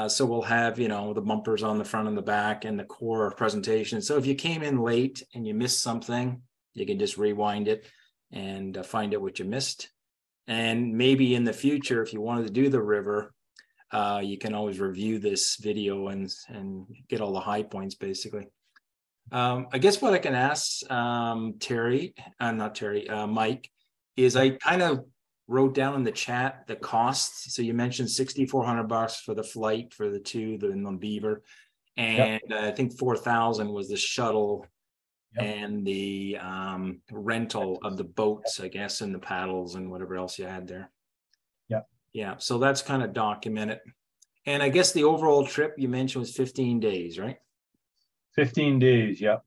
S2: So we'll have, you know, the bumpers on the front and the back and the core presentation. So if you came in late and you missed something, you can just rewind it and find out what you missed. And maybe in the future, if you wanted to do the river, you can always review this video and get all the high points, basically. I guess what I can ask Mike, is I kind of wrote down in the chat the costs. So you mentioned $6,400 for the flight for the two, the Beaver, and I think 4,000 was the shuttle and the rental of the boats, I guess, and the paddles and whatever else you had there. Yeah, so that's kind of documented. And I guess the overall trip you mentioned was 15 days, right?
S1: 15 days, yeah.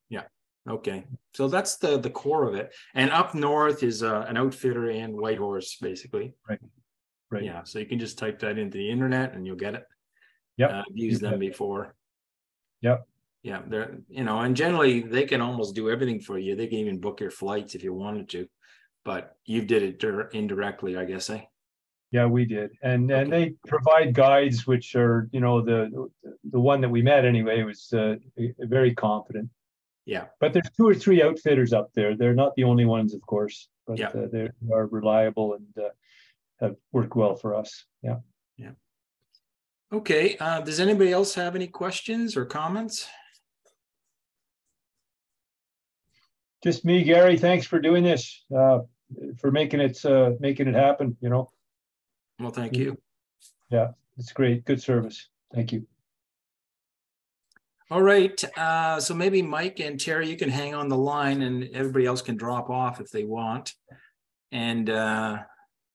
S2: Okay, so that's the core of it. And up north is an outfitter and Whitehorse, basically.
S1: Right.
S2: Yeah, so you can just type that into the internet and you'll get it.
S1: I've
S2: used them before.
S1: Yeah,
S2: they're, you know, and generally they can almost do everything for you. They can even book your flights if you wanted to, but you did it indirectly, I guess, eh?
S1: Yeah, we did, and they provide guides, which are, you know, the one that we met anyway was very confident.
S2: Yeah,
S1: but there's 2 or 3 outfitters up there. They're not the only ones, of course, but they are reliable and have worked well for us. Yeah.
S2: Okay. Does anybody else have any questions or comments?
S1: Just me, Gary. Thanks for doing this, for making it happen. You know.
S2: Well, thank you.
S1: Yeah, it's great. Good service. Thank you.
S2: All right. So maybe Mike and Terry, you can hang on the line, and everybody else can drop off if they want, and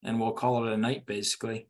S2: we'll call it a night, basically.